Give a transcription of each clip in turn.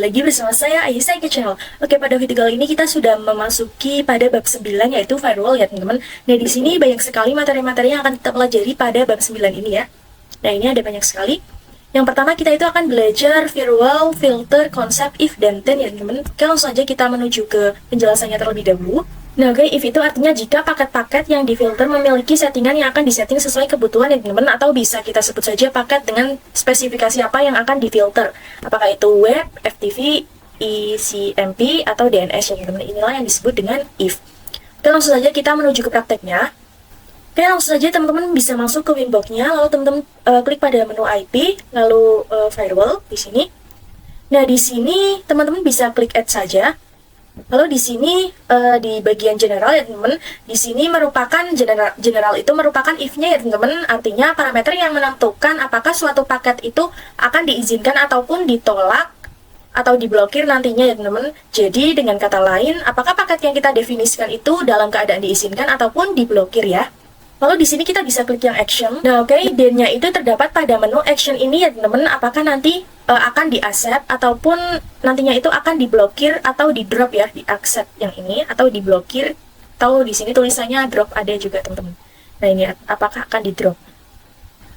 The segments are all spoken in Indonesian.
lagi bersama saya Aisyah ke channel. Oke, pada video kali ini kita sudah memasuki pada bab 9 yaitu firewall ya teman-teman. Nah, di sini banyak sekali materi-materi yang akan kita pelajari pada bab 9 ini ya. Nah, ini ada banyak sekali. Yang pertama kita itu akan belajar firewall, filter, konsep, if, dan then ya teman-teman. Oke, langsung saja kita menuju ke penjelasannya terlebih dahulu. Nah, oke, if itu artinya jika paket-paket yang difilter memiliki settingan yang akan disetting sesuai kebutuhan ya teman-teman, atau bisa kita sebut saja paket dengan spesifikasi apa yang akan difilter. Apakah itu web, FTP, ECMP, atau DNS ya teman-teman. Inilah yang disebut dengan if. Oke, langsung saja kita menuju ke prakteknya. Oke, langsung saja teman-teman bisa masuk ke Winbox-nya, lalu teman-teman klik pada menu IP, lalu firewall di sini. Nah, di sini teman-teman bisa klik add saja. Lalu di sini di bagian general ya teman-teman, di sini merupakan general itu merupakan if-nya ya teman-teman, artinya parameter yang menentukan apakah suatu paket itu akan diizinkan ataupun ditolak atau diblokir nantinya ya teman-teman. Jadi dengan kata lain, apakah paket yang kita definisikan itu dalam keadaan diizinkan ataupun diblokir ya. Lalu di sini kita bisa klik yang action. Nah, oke, then-nya itu terdapat pada menu action ini ya teman-teman. Apakah nanti akan di-accept ataupun nantinya itu akan diblokir atau di-drop ya, di-accept yang ini atau diblokir, atau di sini tulisannya drop ada juga teman-teman. Nah, ini apakah akan di-drop.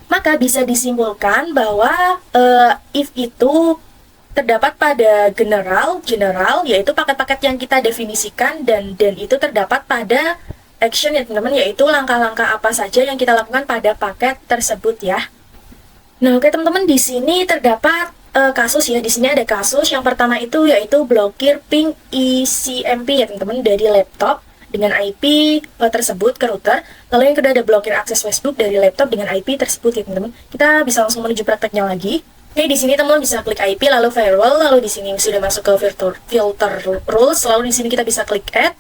Maka bisa disimpulkan bahwa if itu terdapat pada general yaitu paket-paket yang kita definisikan, dan then itu terdapat pada action ya teman-teman, yaitu langkah-langkah apa saja yang kita lakukan pada paket tersebut ya. Nah, oke teman-teman, di sini terdapat kasus ya. Di sini ada kasus yang pertama itu yaitu blokir ping ECMP ya teman-teman dari laptop dengan IP tersebut ke router. Lalu yang kedua ada blokir akses Facebook dari laptop dengan IP tersebut ya teman-teman. Kita bisa langsung menuju prakteknya lagi. Oke, di sini teman-teman bisa klik IP lalu firewall, lalu di sini sudah masuk ke filter rules, lalu di sini kita bisa klik add.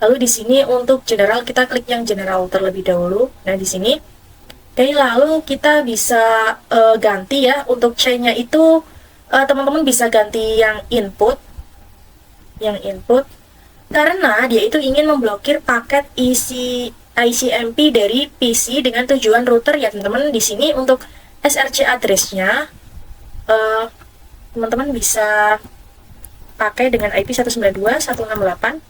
Lalu di sini untuk general kita klik yang general terlebih dahulu. Nah, di sini. Oke, lalu kita bisa ganti ya untuk chain-nya itu teman-teman bisa ganti yang input. Yang input karena dia itu ingin memblokir paket ICMP dari PC dengan tujuan router ya teman-teman. Di sini untuk SRC address-nya teman-teman bisa pakai dengan IP 192.168.1.10.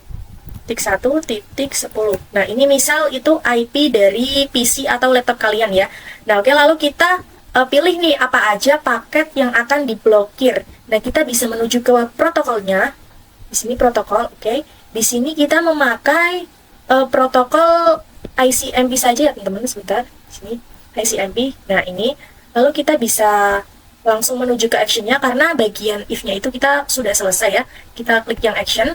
Nah, ini misal itu IP dari PC atau laptop kalian ya. Nah, oke, lalu kita pilih nih apa aja paket yang akan diblokir. Nah, kita bisa menuju ke protokolnya. Di sini protokol, oke. Di sini kita memakai protokol ICMP saja ya, teman-teman. Sebentar. Di sini ICMP. Nah, ini lalu kita bisa langsung menuju ke actionnya karena bagian if-nya itu kita sudah selesai ya. Kita klik yang action.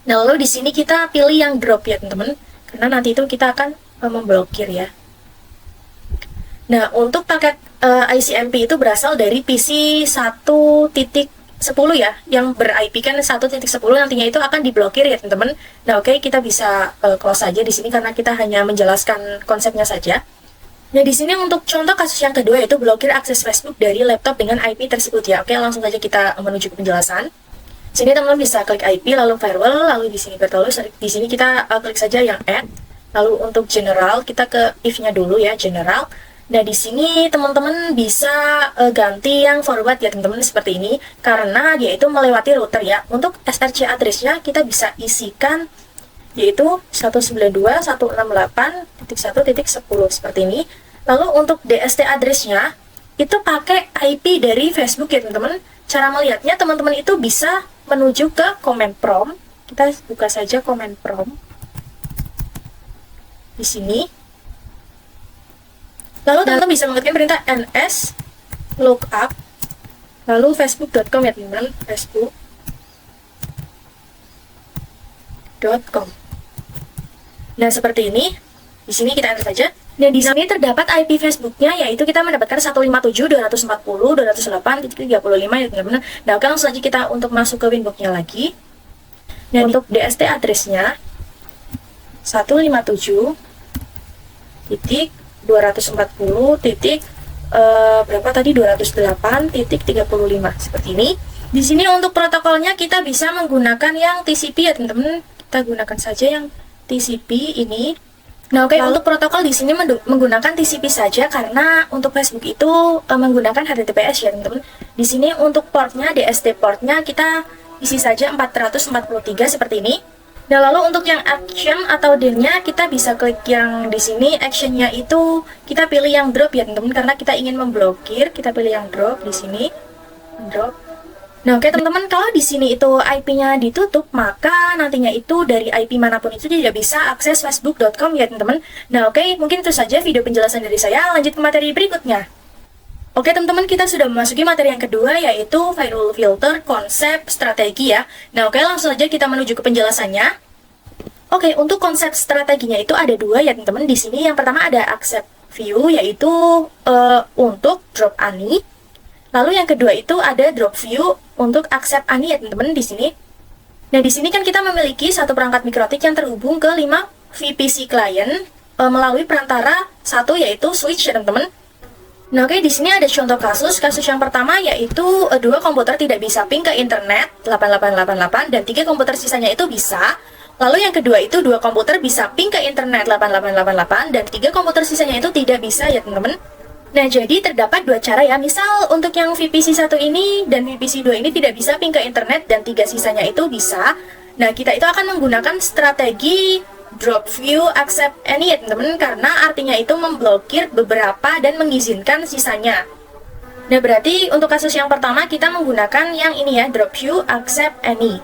Nah, lalu di sini kita pilih yang drop ya teman-teman, karena nanti itu kita akan memblokir ya. Nah, untuk paket ICMP itu berasal dari PC 1.10 ya, yang ber-IP kan 1.10 nantinya itu akan diblokir ya teman-teman. Nah, oke, kita bisa close saja di sini karena kita hanya menjelaskan konsepnya saja. Nah, di sini untuk contoh kasus yang kedua yaitu blokir akses Facebook dari laptop dengan IP tersebut ya. Oke, langsung saja kita menuju ke penjelasan. Sini teman-teman bisa klik IP lalu firewall, lalu di sini bertolus, di sini kita klik saja yang add. Lalu untuk general kita ke if-nya dulu ya, general. Nah, di sini teman-teman bisa ganti yang forward ya teman-teman seperti ini karena dia itu melewati router ya. Untuk SRC address-nya kita bisa isikan yaitu 192.168.1.10 seperti ini. Lalu untuk DST address-nya itu pakai IP dari Facebook ya teman-teman. Cara melihatnya teman-teman itu bisa menuju ke command prompt. Kita buka saja command prompt di sini. Lalu teman-teman bisa mengetikkan perintah ns lookup lalu facebook.com ya teman-teman, facebook.com. Nah, seperti ini. Di sini kita enter saja. Nah, di sini terdapat IP Facebook-nya yaitu kita mendapatkan 157.240.208.35 ya teman-teman. Nah, oke, langsung saja kita untuk masuk ke Winbox-nya lagi. Nah, untuk DST address-nya 157.240. Berapa tadi 208.35 seperti ini. Di sini untuk protokolnya kita bisa menggunakan yang TCP ya teman-teman. Kita gunakan saja yang TCP ini. Nah, oke, untuk protokol di sini menggunakan TCP saja karena untuk Facebook itu menggunakan HTTPS ya, teman-teman. Di sini untuk portnya, DSD portnya kita isi saja 443 seperti ini. Nah, lalu untuk yang action atau DIN-nya kita bisa klik yang di sini. Action-nya itu kita pilih yang drop ya, teman-teman, karena kita ingin memblokir. Kita pilih yang drop di sini. Drop. Nah, oke teman-teman, kalau di sini itu IP-nya ditutup, maka nantinya itu dari IP manapun itu tidak bisa akses facebook.com ya teman-teman. Nah, oke, mungkin itu saja video penjelasan dari saya. Lanjut ke materi berikutnya. Oke teman-teman, kita sudah memasuki materi yang kedua, yaitu firewall filter, konsep, strategi ya. Nah, oke, langsung saja kita menuju ke penjelasannya. Oke, untuk konsep strateginya itu ada dua ya teman-teman. Di sini yang pertama ada accept view, yaitu untuk drop ANI. Lalu yang kedua itu ada drop view untuk accept ANI ya teman-teman di sini. Nah, di sini kan kita memiliki satu perangkat mikrotik yang terhubung ke 5 VPC client melalui perantara satu yaitu switch ya teman-teman. Nah, oke, di sini ada contoh kasus. Kasus yang pertama yaitu dua komputer tidak bisa ping ke internet 8888 dan 3 komputer sisanya itu bisa. Lalu yang kedua itu dua komputer bisa ping ke internet 8888 dan 3 komputer sisanya itu tidak bisa ya teman-teman. Nah, jadi terdapat dua cara ya. Misal untuk yang VPC 1 ini dan VPC 2 ini tidak bisa ping ke internet dan 3 sisanya itu bisa. Nah, kita itu akan menggunakan strategi drop view accept any ya teman-teman, karena artinya itu memblokir beberapa dan mengizinkan sisanya. Nah, berarti untuk kasus yang pertama kita menggunakan yang ini ya, drop view accept any.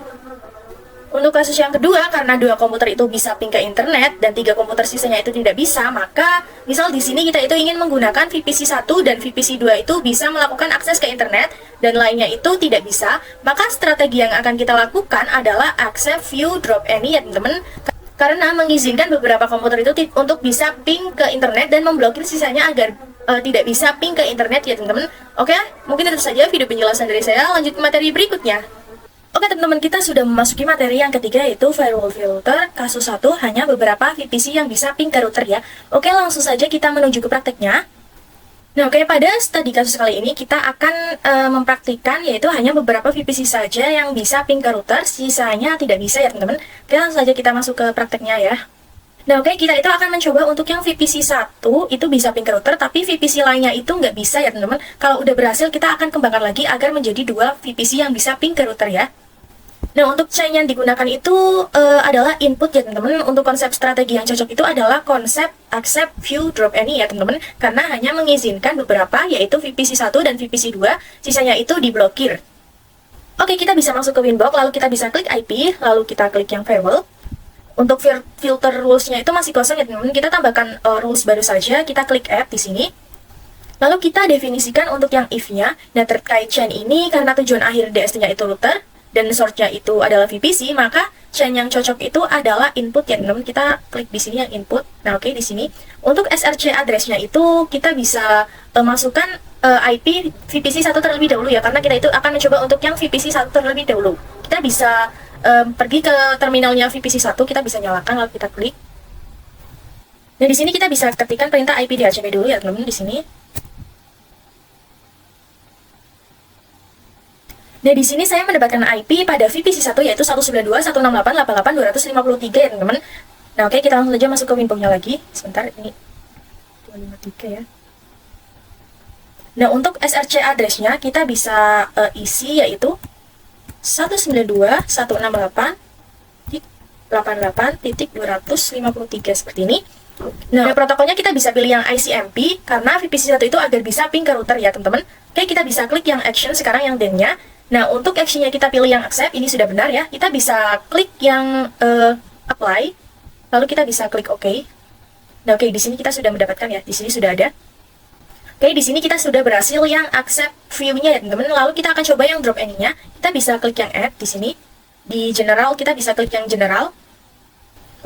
Untuk kasus yang kedua, karena dua komputer itu bisa ping ke internet dan 3 komputer sisanya itu tidak bisa, maka misal di sini kita itu ingin menggunakan VPC 1 dan VPC 2 itu bisa melakukan akses ke internet dan lainnya itu tidak bisa, maka strategi yang akan kita lakukan adalah accept view drop any ya teman-teman, karena mengizinkan beberapa komputer itu untuk bisa ping ke internet dan memblokir sisanya agar tidak bisa ping ke internet ya teman-teman. Oke, mungkin itu saja video penjelasan dari saya. Lanjut ke materi berikutnya. Oke teman-teman, kita sudah memasuki materi yang ketiga yaitu firewall filter. Kasus 1, hanya beberapa VPC yang bisa ping ke router ya. Oke, langsung saja kita menuju ke prakteknya. Nah, oke, pada studi kasus kali ini kita akan mempraktikkan yaitu hanya beberapa VPC saja yang bisa ping ke router, sisanya tidak bisa ya teman-teman. Oke, langsung saja kita masuk ke prakteknya ya. Nah, oke, kita itu akan mencoba untuk yang VPC 1 itu bisa ping ke router, tapi VPC lainnya itu nggak bisa ya teman-teman. Kalau udah berhasil, kita akan kembangkan lagi agar menjadi 2 VPC yang bisa ping ke router ya. Nah, untuk chain yang digunakan itu adalah input ya teman-teman. Untuk konsep strategi yang cocok itu adalah konsep accept view drop any ya teman-teman, karena hanya mengizinkan beberapa yaitu VPC 1 dan VPC 2, sisanya itu diblokir. Oke, kita bisa masuk ke Winbox, lalu kita bisa klik IP, lalu kita klik yang firewall. Untuk filter rules-nya itu masih kosong ya teman-teman, kita tambahkan rules baru saja, kita klik add di sini. Lalu kita definisikan untuk yang if-nya. Nah, terkait chain ini karena tujuan akhir DST-nya itu router dan source-nya itu adalah VPC, maka chain yang cocok itu adalah input ya teman-teman. Kita klik di sini yang input. Nah, oke, di sini untuk SRC address-nya itu kita bisa masukkan IP VPC 1 terlebih dahulu ya, karena kita itu akan mencoba untuk yang VPC 1 terlebih dahulu. Kita bisa pergi ke terminalnya VPC 1, kita bisa nyalakan lalu kita klik. Nah, di sini kita bisa ketikkan perintah IP DHCP dulu ya teman-teman di sini. Nah, di sini saya mendapatkan IP pada VPC 1 yaitu 192.168.88.253 ya teman-teman. Nah, oke, kita langsung saja masuk ke Winbox-nya lagi. Sebentar, ini 253 ya. Nah, untuk SRC address-nya kita bisa isi yaitu 192.168.88.253 seperti ini. Nah, protokolnya kita bisa pilih yang ICMP karena VPC 1 itu agar bisa ping ke router ya teman-teman. Oke, kita bisa klik yang action sekarang yang DIN-nya. Nah, untuk action-nya kita pilih yang accept, ini sudah benar ya. Kita bisa klik yang apply, lalu kita bisa klik OK. Nah, oke, di sini kita sudah mendapatkan ya, di sini sudah ada. Oke, di sini kita sudah berhasil yang accept view-nya ya teman-teman. Lalu kita akan coba yang drop any-nya. Kita bisa klik yang add di sini. Di general kita bisa klik yang general.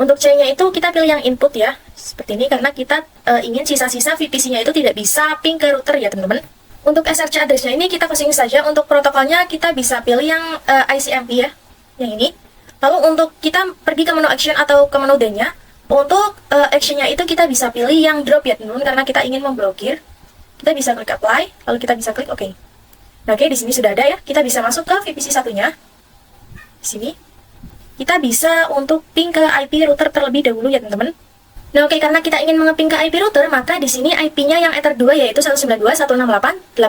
Untuk chain-nya itu kita pilih yang input ya, seperti ini karena kita ingin sisa-sisa VPC-nya itu tidak bisa ping ke router ya teman-teman. Untuk SRC address-nya ini kita pusing saja. Untuk protokolnya kita bisa pilih yang ICMP ya, yang ini. Lalu untuk kita pergi ke menu action atau ke menu DIN-nya, untuk action-nya itu kita bisa pilih yang drop ya teman-teman, karena kita ingin memblokir. Kita bisa klik apply, lalu kita bisa klik OK. Nah, oke, di sini sudah ada ya. Kita bisa masuk ke VPC 1-nya. Di sini kita bisa untuk ping ke IP router terlebih dahulu ya teman-teman. Nah, oke, karena kita ingin mengeping ke IP router, maka di sini IP-nya yang Ether 2 yaitu 192.168.88.1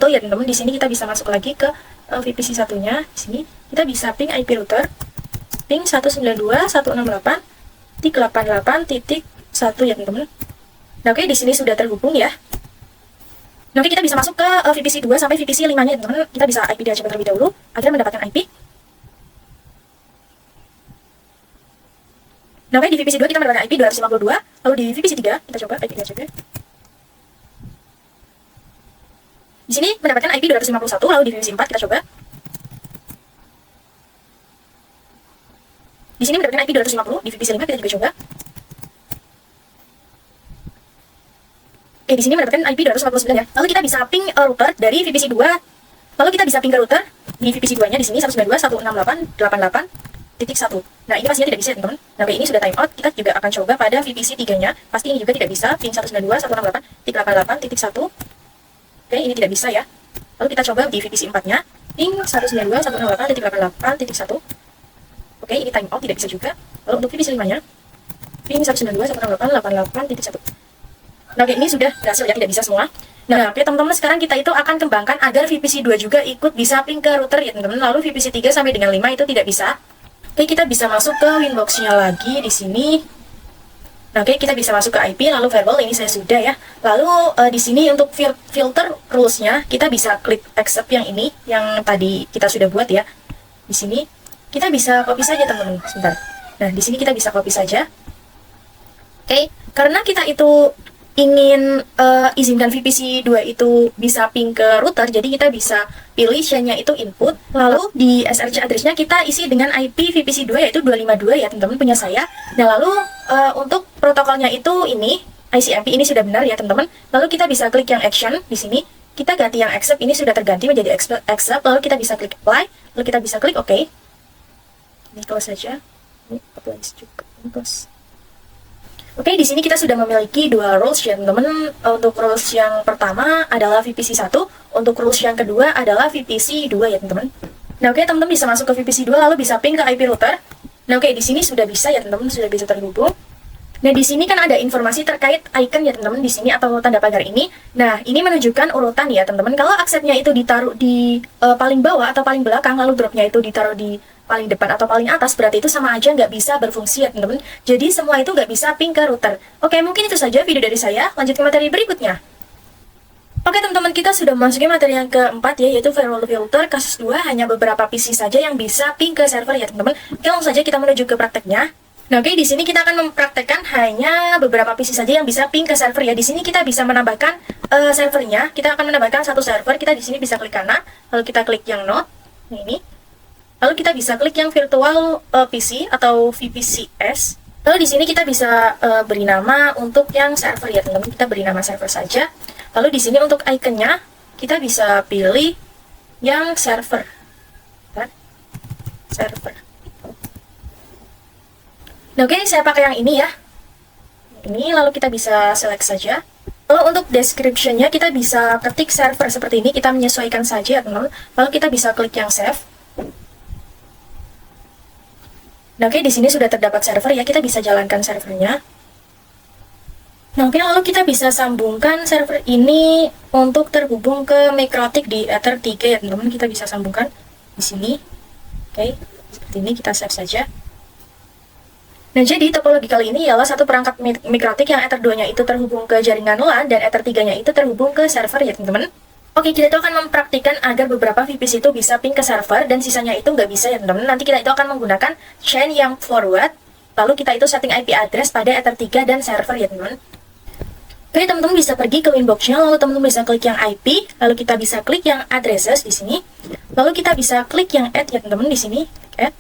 ya, teman-teman. Di sini kita bisa masuk lagi ke VPC satunya. Di sini kita bisa ping IP router ping 192.168.88.1 ya, teman-teman. Nah, oke, di sini sudah terhubung ya. Nah, oke, kita bisa masuk ke VPC 2 sampai VPC 5-nya, teman-teman. Kita bisa IP DHCP terlebih dahulu agar mendapatkan IP. Nah, oke, di VPC 2 kita mendapatkan IP 252, lalu di VPC 3 kita coba IP DHCP. Di sini mendapatkan IP 251, lalu di VPC 4 kita coba. Di sini mendapatkan IP 250, di VPC 5 kita juga coba. Oke, di sini mendapatkan IP 249 ya. Lalu kita bisa ping router dari VPC 2. Lalu kita bisa ping ke router di VPC 2-nya di sini 192.168.88.1. Nah, ini pastinya tidak bisa, teman-teman. Nah, oke, ini sudah time out. Kita juga akan coba pada VPC 3-nya. Pasti ini juga tidak bisa, ping 192.168.88.1. Oke, ini tidak bisa ya. Lalu kita coba di VPC 4-nya, ping 192.168.88.1. Oke, ini time out, tidak bisa juga. Lalu untuk VPC 5-nya, ping 192.168.88.1. Nah, oke, ini sudah berhasil ya, tidak bisa semua. Nah, oke, teman-teman, sekarang kita itu akan kembangkan agar VPC 2 juga ikut bisa ping ke router ya, teman-teman. Lalu VPC 3 sampai dengan 5 itu tidak bisa. Oke, kita bisa masuk ke Winbox-nya lagi di sini. Nah, oke, kita bisa masuk ke IP, lalu firewall, ini saya sudah ya. Lalu di sini untuk filter rules-nya, kita bisa klik accept yang ini, yang tadi kita sudah buat ya. Di sini, kita bisa copy saja, teman-teman. Sebentar. Nah, di sini kita bisa copy saja. Oke, karena kita itu ingin izinkan VPC 2 itu bisa ping ke router, jadi kita bisa pilih SHA-nya itu input, lalu di SRC address-nya kita isi dengan IP VPC 2 yaitu 252 ya, teman-teman, punya saya. Nah, lalu untuk protokolnya itu ini ICMP, ini sudah benar ya, teman-teman. Lalu kita bisa klik yang action di sini, kita ganti yang accept, ini sudah terganti menjadi accept, lalu kita bisa klik apply, lalu kita bisa klik OK. Ini close saja. Ini apply juga, close. Oke, di sini kita sudah memiliki dua rules ya, teman-teman. Untuk rules yang pertama adalah VPC 1, untuk rules yang kedua adalah VPC 2 ya, teman-teman. Nah, oke, teman-teman bisa masuk ke VPC 2 lalu bisa ping ke IP router. Nah, oke, di sini sudah bisa ya, teman-teman, sudah bisa terhubung. Nah, di sini kan ada informasi terkait icon ya, teman-teman, di sini atau tanda pagar ini. Nah, ini menunjukkan urutan ya, teman-teman. Kalau aksesnya itu ditaruh di paling bawah atau paling belakang, lalu dropnya itu ditaruh di paling depan atau paling atas, berarti itu sama aja nggak bisa berfungsi ya, teman-teman. Jadi semua itu nggak bisa ping ke router. Oke, mungkin itu saja video dari saya. Lanjut ke materi berikutnya. Oke, teman-teman, kita sudah memasuki materi yang keempat ya, yaitu firewall filter kasus 2. Hanya beberapa PC saja yang bisa ping ke server ya, teman-teman. Oke, langsung saja kita menuju ke prakteknya. Nah, oke, di sini kita akan mempraktekkan hanya beberapa PC saja yang bisa ping ke server ya. Di sini kita bisa menambahkan servernya. Kita akan menambahkan satu server. Kita di sini bisa klik kanan, lalu kita klik yang node. Nah, ini. Lalu kita bisa klik yang virtual PC atau VPCS. Lalu di sini kita bisa beri nama untuk yang server ya, teman-teman. Kita beri nama server saja. Lalu di sini untuk ikonnya kita bisa pilih yang server. Server. Nah, oke, saya pakai yang ini ya. Ini, lalu kita bisa select saja. Lalu untuk description-nya kita bisa ketik server seperti ini. Kita menyesuaikan saja, teman-teman. Lalu kita bisa klik yang save. Nah, oke, di sini sudah terdapat server ya, kita bisa jalankan servernya. Nah, oke, lalu kita bisa sambungkan server ini untuk terhubung ke Mikrotik di Ether 3 ya, teman-teman. Kita bisa sambungkan di sini. Oke, seperti ini, kita save saja. Nah, jadi topologi kali ini ialah satu perangkat Mikrotik yang Ether 2-nya itu terhubung ke jaringan LAN dan Ether 3-nya itu terhubung ke server ya, teman-teman. Oke, kita itu akan mempraktikkan agar beberapa VPC itu bisa ping ke server dan sisanya itu nggak bisa ya, teman-teman. Nanti kita itu akan menggunakan chain yang forward, lalu kita itu setting IP address pada Ether 3 dan server ya, teman-teman. Oke, teman-teman bisa pergi ke Winbox-nya, lalu teman-teman bisa klik yang IP, lalu kita bisa klik yang addresses di sini, lalu kita bisa klik yang add ya, teman-teman, di sini, add.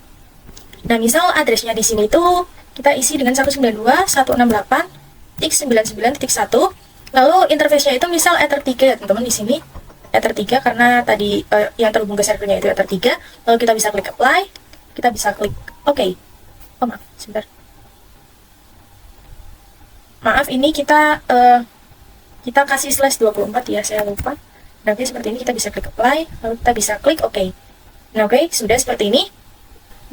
Nah, misal addressnya di sini itu kita isi dengan 192.168.99.1, lalu interface-nya itu misal Ether 3 ya, teman-teman, di sini. Ether 3 karena tadi yang terhubung ke servernya itu Ether 3. Lalu kita bisa klik apply, kita bisa klik OK. Oh, maaf, sebentar. Maaf, ini kita kasih slash 24 ya, saya lupa. Nanti seperti ini kita bisa klik apply, lalu kita bisa klik OK. Nah, oke, sudah seperti ini.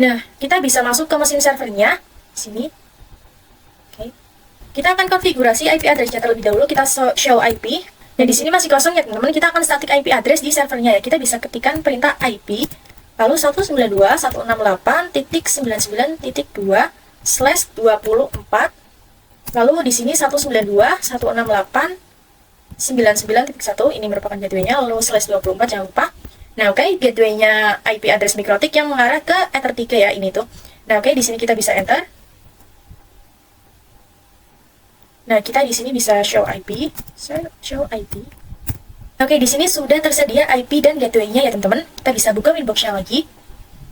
Nah, kita bisa masuk ke mesin servernya di sini. Oke. Kita akan konfigurasi IP address-nya terlebih dahulu. Kita show IP. Nah, di sini masih kosong ya, teman-teman. Kita akan static IP address di servernya ya. Kita bisa ketikkan perintah IP lalu 192.168.2/24. Lalu di sini 192.168.99.1 ini merupakan gateway-nya, lalu /24 jangan lupa. Nah, oke, gateway-nya IP address Mikrotik yang mengarah ke Ether 3 ya, ini tuh. Nah, oke, di sini kita bisa enter. Nah, kita di sini bisa show IP. Show IP. Oke, di sini sudah tersedia IP dan gateway-nya ya, teman-teman. Kita bisa buka winbox-nya lagi.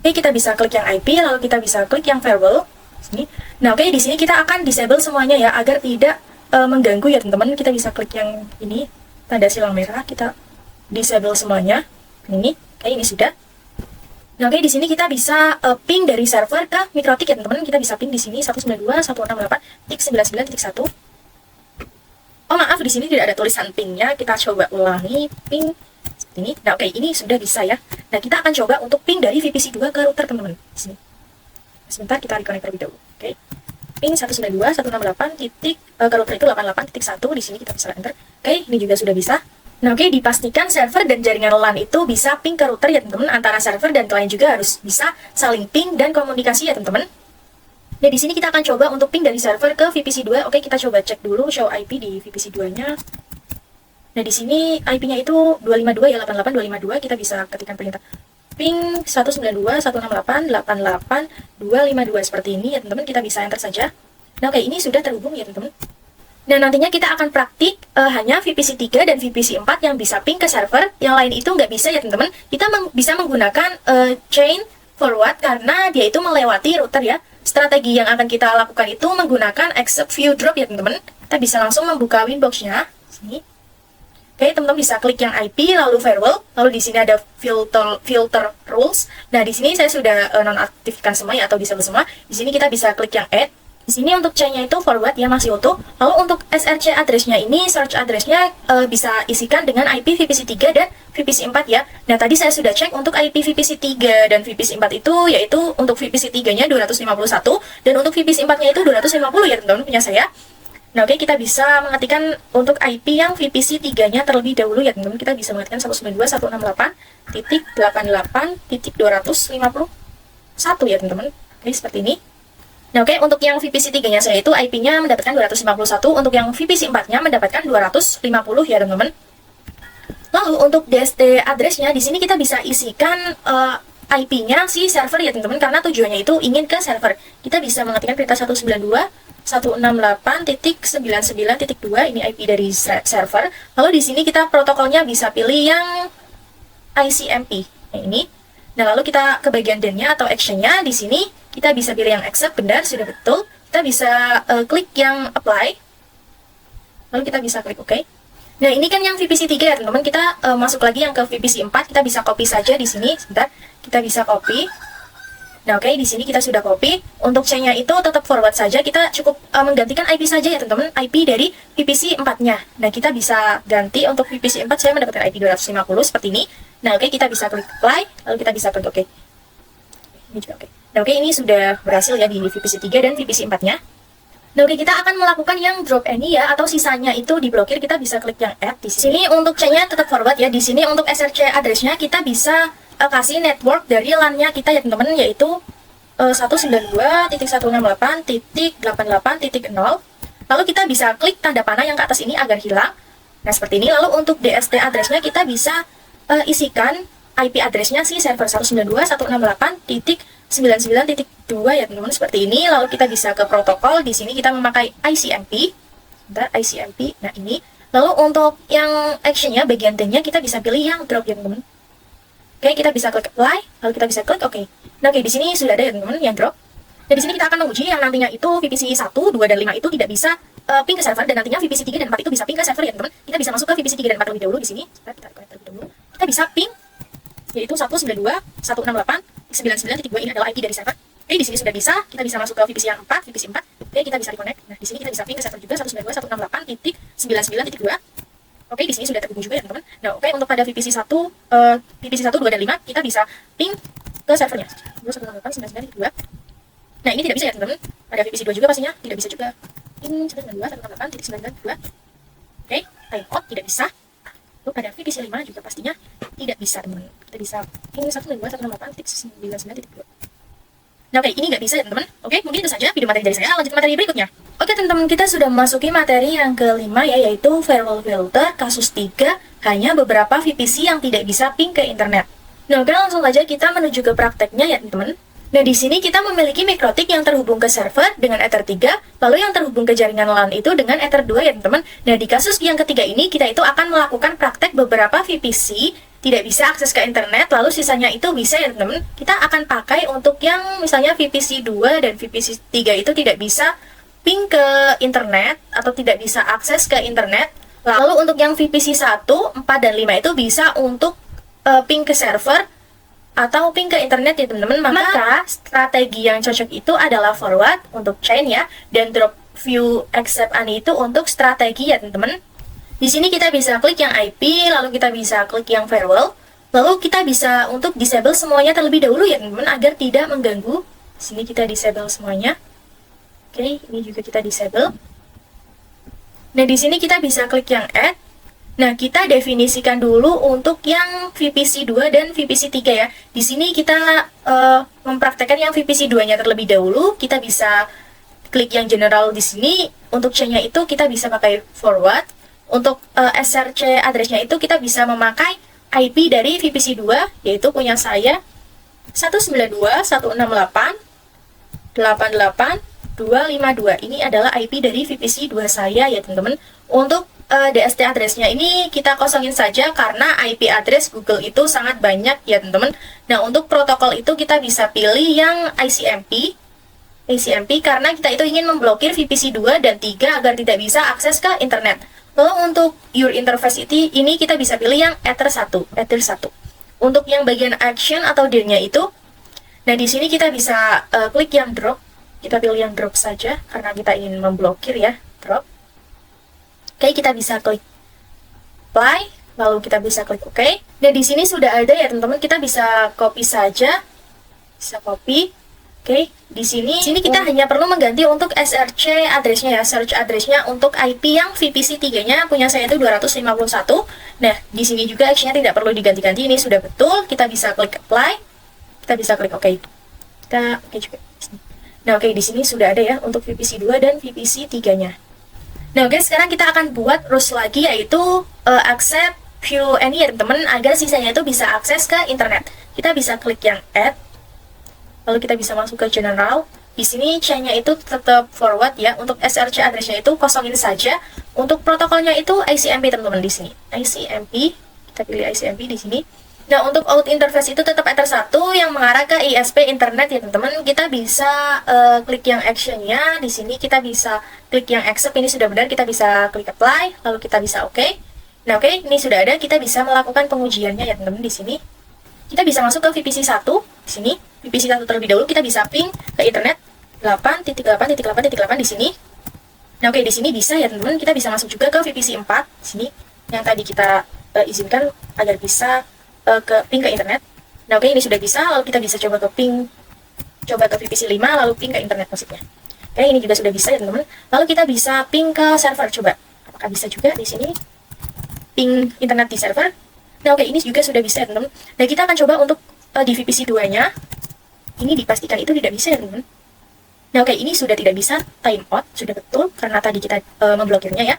Oke, kita bisa klik yang IP, lalu kita bisa klik yang firewall. Sini. Nah, oke, di sini kita akan disable semuanya ya, agar tidak mengganggu ya, teman-teman. Kita bisa klik yang ini, tanda silang merah, kita disable semuanya. Ini, oke, ini sudah. Nah, oke, di sini kita bisa ping dari server ke Mikrotik ya, teman-teman. Kita bisa ping di sini 192.168.99.1. Oh, maaf, di sini tidak ada tulisan pingnya. Kita coba ulangi ping seperti ini. Nah, oke, ini sudah bisa ya. Nah, kita akan coba untuk ping dari VPC 2 ke router, teman-teman. Di sini. Sebentar, kita reconnect terlebih dahulu. Oke. Ping 192.168 titik ke router itu 88.1. Di sini kita bisa enter. Oke, ini juga sudah bisa. Nah, oke, dipastikan server dan jaringan LAN itu bisa ping ke router ya, teman-teman. Antara server dan klien juga harus bisa saling ping dan komunikasi ya, teman-teman. Nah, di sini kita akan coba untuk ping dari server ke VPC 2. Oke, kita coba cek dulu show IP di VPC 2-nya. Nah, di sini IP-nya itu 252 ya, 88252. Kita bisa ketikkan perintah ping 192.168.88.252 seperti ini ya, teman-teman. Kita bisa enter saja. Nah, oke, ini sudah terhubung ya, teman-teman. Nah, nantinya kita akan praktik hanya VPC 3 dan VPC 4 yang bisa ping ke server. Yang lain itu nggak bisa ya, teman-teman. Kita bisa menggunakan chain forward karena dia itu melewati router ya. Strategi yang akan kita lakukan itu menggunakan except view drop ya, teman-teman. Kita bisa langsung membuka winbox-nya. Sini. Oke, teman-teman bisa klik yang IP lalu firewall, lalu di sini ada filter rules. Nah, di sini saya sudah nonaktifkan semua ya, atau disable semua. Di sini kita bisa klik yang add. Di sini untuk chain-nya itu forward ya, masih utuh. Lalu untuk SRC address-nya ini, search address-nya bisa isikan dengan IP VPC 3 dan VPC 4 ya. Nah, tadi saya sudah cek untuk IP VPC 3 dan VPC 4 itu, yaitu untuk VPC 3-nya 251, dan untuk VPC 4-nya itu 250 ya, teman-teman, punya saya. Nah, oke, kita bisa mengetikkan untuk IP yang VPC 3-nya terlebih dahulu ya, teman-teman. Kita bisa mengetikkan 192.168.88.251 ya, teman-teman. Oke, seperti ini. Nah, oke, untuk yang VPC 3-nya saya itu IP-nya mendapatkan 251, untuk yang VPC 4-nya mendapatkan 250 ya, teman-teman. Lalu untuk DST address-nya, di sini kita bisa isikan IP-nya si server ya, teman-teman, karena tujuannya itu ingin ke server. Kita bisa mengetikkan perintah 192.168.99.2, ini IP dari server. Lalu di sini kita protokolnya bisa pilih yang ICMP. Nah, ini. Nah, lalu kita ke bagian DEN-nya atau action-nya. Di sini kita bisa pilih yang accept, benar, sudah betul. Kita bisa klik yang apply. Lalu kita bisa klik OK. Nah, ini kan yang VPC 3 ya, teman-teman. Kita masuk lagi yang ke VPC 4. Kita bisa copy saja di sini. Sebentar, kita bisa copy. Nah, oke, di sini kita sudah copy. Untuk chain-nya itu tetap forward saja. Kita cukup menggantikan IP saja ya, teman-teman. IP dari VPC 4-nya. Nah, kita bisa ganti untuk VPC 4. Saya mendapatkan IP 250 seperti ini. Nah, oke, kita bisa klik apply. Lalu kita bisa klik OK. Ini juga oke. Nah, oke, ini sudah berhasil ya di VPC 3 dan VPC 4-nya. Nah, oke, kita akan melakukan yang drop any ya, atau sisanya itu diblokir. Kita bisa klik yang add di sini. Untuk chain-nya tetap forward ya. Di sini untuk SRC address-nya kita bisa kasih network dari LAN-nya kita ya, teman-teman, yaitu 192.168.88.0. Lalu kita bisa klik tanda panah yang ke atas ini agar hilang. Nah, seperti ini. Lalu untuk DST address-nya kita bisa isikan IP address-nya si server 192.168.99.2 ya, teman-teman, seperti ini. Lalu kita bisa ke protokol. Di sini kita memakai ICMP. Bentar, ICMP. Nah, ini. Lalu untuk yang action-nya, bagian D-nya kita bisa pilih yang drop ya, teman-teman. Oke, kita bisa klik apply, lalu kita bisa klik OK. Nah, oke, di sini sudah ada ya, teman-teman, yang drop. Dan di sini kita akan menguji yang nantinya itu VPC 1, 2, dan 5 itu tidak bisa ping ke server, dan nantinya VPC 3 dan 4 itu bisa ping ke server ya, teman-teman. Kita bisa masuk ke VPC 3 dan 4 terlebih dahulu di sini. Kita connect terlebih dahulu. Kita bisa ping, yaitu 192.168.99.2, ini adalah IP dari server. Oke, di sini sudah bisa. Kita bisa masuk ke VPC yang 4, VPC 4. Oke, kita bisa reconnect. Nah, di sini kita bisa ping ke server juga 192.168.99.2. Oke, di sini sudah terhubung juga ya, teman-teman. Nah, oke, untuk pada VPC 1, VPC 1, 2, dan 5, kita bisa ping ke servernya. 218.99.2. Nah, ini tidak bisa ya, teman-teman. Pada VPC 2 juga pastinya tidak bisa juga. ping 192.168.9.2. Oke, timeout tidak bisa. Lalu pada VPC 5 juga pastinya tidak bisa, teman-teman. Kita bisa ping 192.168.99.2. Nah, oke, ini nggak bisa ya, teman-teman. Oke, mungkin itu saja video materi dari saya. Lanjut ke materi berikutnya. Oke, teman-teman, kita sudah memasuki materi yang kelima ya, yaitu firewall filter kasus 3, hanya beberapa VPC yang tidak bisa ping ke internet. Nah, oke, langsung aja kita menuju ke prakteknya ya, teman-teman. Nah, di sini kita memiliki mikrotik yang terhubung ke server dengan Ether 3, lalu yang terhubung ke jaringan LAN itu dengan Ether 2 ya, teman-teman. Nah, di kasus yang ketiga ini, kita itu akan melakukan praktek beberapa VPC tidak bisa akses ke internet, lalu sisanya itu bisa ya, teman-teman. Kita akan pakai untuk yang misalnya VPC 2 dan VPC 3 itu tidak bisa ping ke internet atau tidak bisa akses ke internet. Lalu untuk yang VPC 1, 4, dan 5 itu bisa untuk ping ke server atau ping ke internet ya, teman-teman. Maka strategi yang cocok itu adalah forward untuk chain ya, dan drop view accept ani itu untuk strategi ya, teman-teman. Di sini kita bisa klik yang IP, lalu kita bisa klik yang firewall, lalu kita bisa untuk disable semuanya terlebih dahulu ya, teman-teman, agar tidak mengganggu. Di sini kita disable semuanya. Oke, ini juga kita disable. Nah, di sini kita bisa klik yang add. Nah, kita definisikan dulu untuk yang VPC 2 dan VPC 3 ya. Di sini kita mempraktekkan yang VPC 2-nya terlebih dahulu. Kita bisa klik yang general di sini. Untuk chain-nya itu kita bisa pakai forward. Untuk SRC address-nya itu kita bisa memakai IP dari VPC 2, yaitu punya saya 192.168.88.252. Ini adalah IP dari VPC 2 saya ya, teman-teman. Untuk DST address-nya ini kita kosongin saja karena IP address Google itu sangat banyak ya, teman-teman. Nah, untuk protokol itu kita bisa pilih yang ICMP karena kita itu ingin memblokir VPC 2 dan 3 agar tidak bisa akses ke internet. Lalu untuk your interface ini kita bisa pilih yang Ether 1. Untuk yang bagian action atau dir-nya itu, nah di sini kita bisa klik yang drop. Kita pilih yang drop saja karena kita ingin memblokir ya, drop. Oke, kita bisa klik apply, lalu kita bisa klik OK. Dan di sini sudah ada ya, teman-teman, kita bisa copy saja. Bisa copy. Oke, di sini kita hanya perlu mengganti untuk SRC address-nya ya, search address-nya untuk IP yang VPC 3-nya punya saya itu 251. Nah, di sini juga action-nya tidak perlu diganti-ganti, ini sudah betul. Kita bisa klik apply, kita bisa klik OK. Kita OK juga. Nah, oke, di sini sudah ada ya untuk VPC 2 dan VPC 3-nya. Nah, oke, sekarang kita akan buat rules lagi, yaitu accept view any ya, teman-teman, agar sisanya itu bisa akses ke internet. Kita bisa klik yang add. Lalu kita bisa masuk ke general. Di sini chain-nya itu tetap forward ya. Untuk SRC address-nya itu kosongin saja. Untuk protokolnya itu ICMP, teman-teman, di sini. ICMP, kita pilih ICMP di sini. Nah, untuk out interface itu tetap Ether 1 yang mengarah ke ISP internet ya, teman-teman. Kita bisa klik yang action-nya. Di sini kita bisa klik yang accept, ini sudah benar. Kita bisa klik apply, lalu kita bisa OK. Nah, oke, ini sudah ada. Kita bisa melakukan pengujiannya ya, teman-teman, di sini. Kita bisa masuk ke VPC 1 di sini. VPC 1 terlebih dahulu, kita bisa ping ke internet 8.8.8.8 di sini. Nah, oke, di sini bisa ya, teman-teman. Kita bisa masuk juga ke VPC 4 di sini yang tadi kita izinkan agar bisa ke ping ke internet. Nah, oke, ini sudah bisa. Lalu kita bisa coba ke VPC 5 lalu ping ke internet maksudnya. Oke, ini juga sudah bisa ya, teman-teman. Lalu kita bisa ping ke server, coba. Apakah bisa juga di sini ping internet di server? Nah, oke, ini juga sudah bisa ya, teman-teman. Nah, kita akan coba untuk di VPC 2-nya. Ini dipastikan itu tidak bisa ya, teman-teman. Nah, oke, ini sudah tidak bisa, timeout, sudah betul, karena tadi kita memblokirnya ya.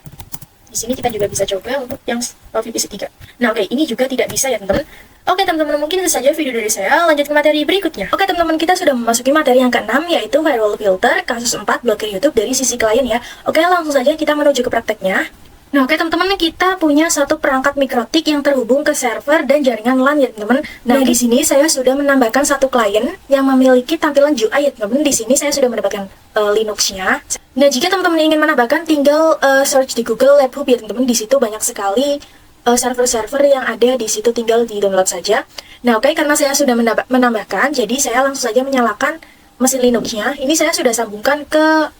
Di sini kita juga bisa coba untuk yang VPC 3. Nah, oke, ini juga tidak bisa ya, teman-teman. Oke, teman-teman, mungkin itu saja video dari saya. Lanjut ke materi berikutnya. Oke, teman-teman, kita sudah memasuki materi yang ke-6, yaitu firewall filter, kasus 4, blokir YouTube dari sisi klien ya. Oke, langsung saja kita menuju ke prakteknya. Nah, oke, teman-teman, kita punya satu perangkat mikrotik yang terhubung ke server dan jaringan LAN ya, teman-teman. Nah, di sini saya sudah menambahkan satu klien yang memiliki tampilan UI ya, teman-teman. Di sini saya sudah mendapatkan Linux-nya. Nah, jika teman-teman ingin menambahkan, tinggal search di Google Lab Hub ya, teman-teman. Di situ banyak sekali server-server yang ada di situ, tinggal di-download saja. Nah, oke, karena saya sudah menambahkan, jadi saya langsung saja menyalakan mesin Linux-nya. Ini saya sudah sambungkan ke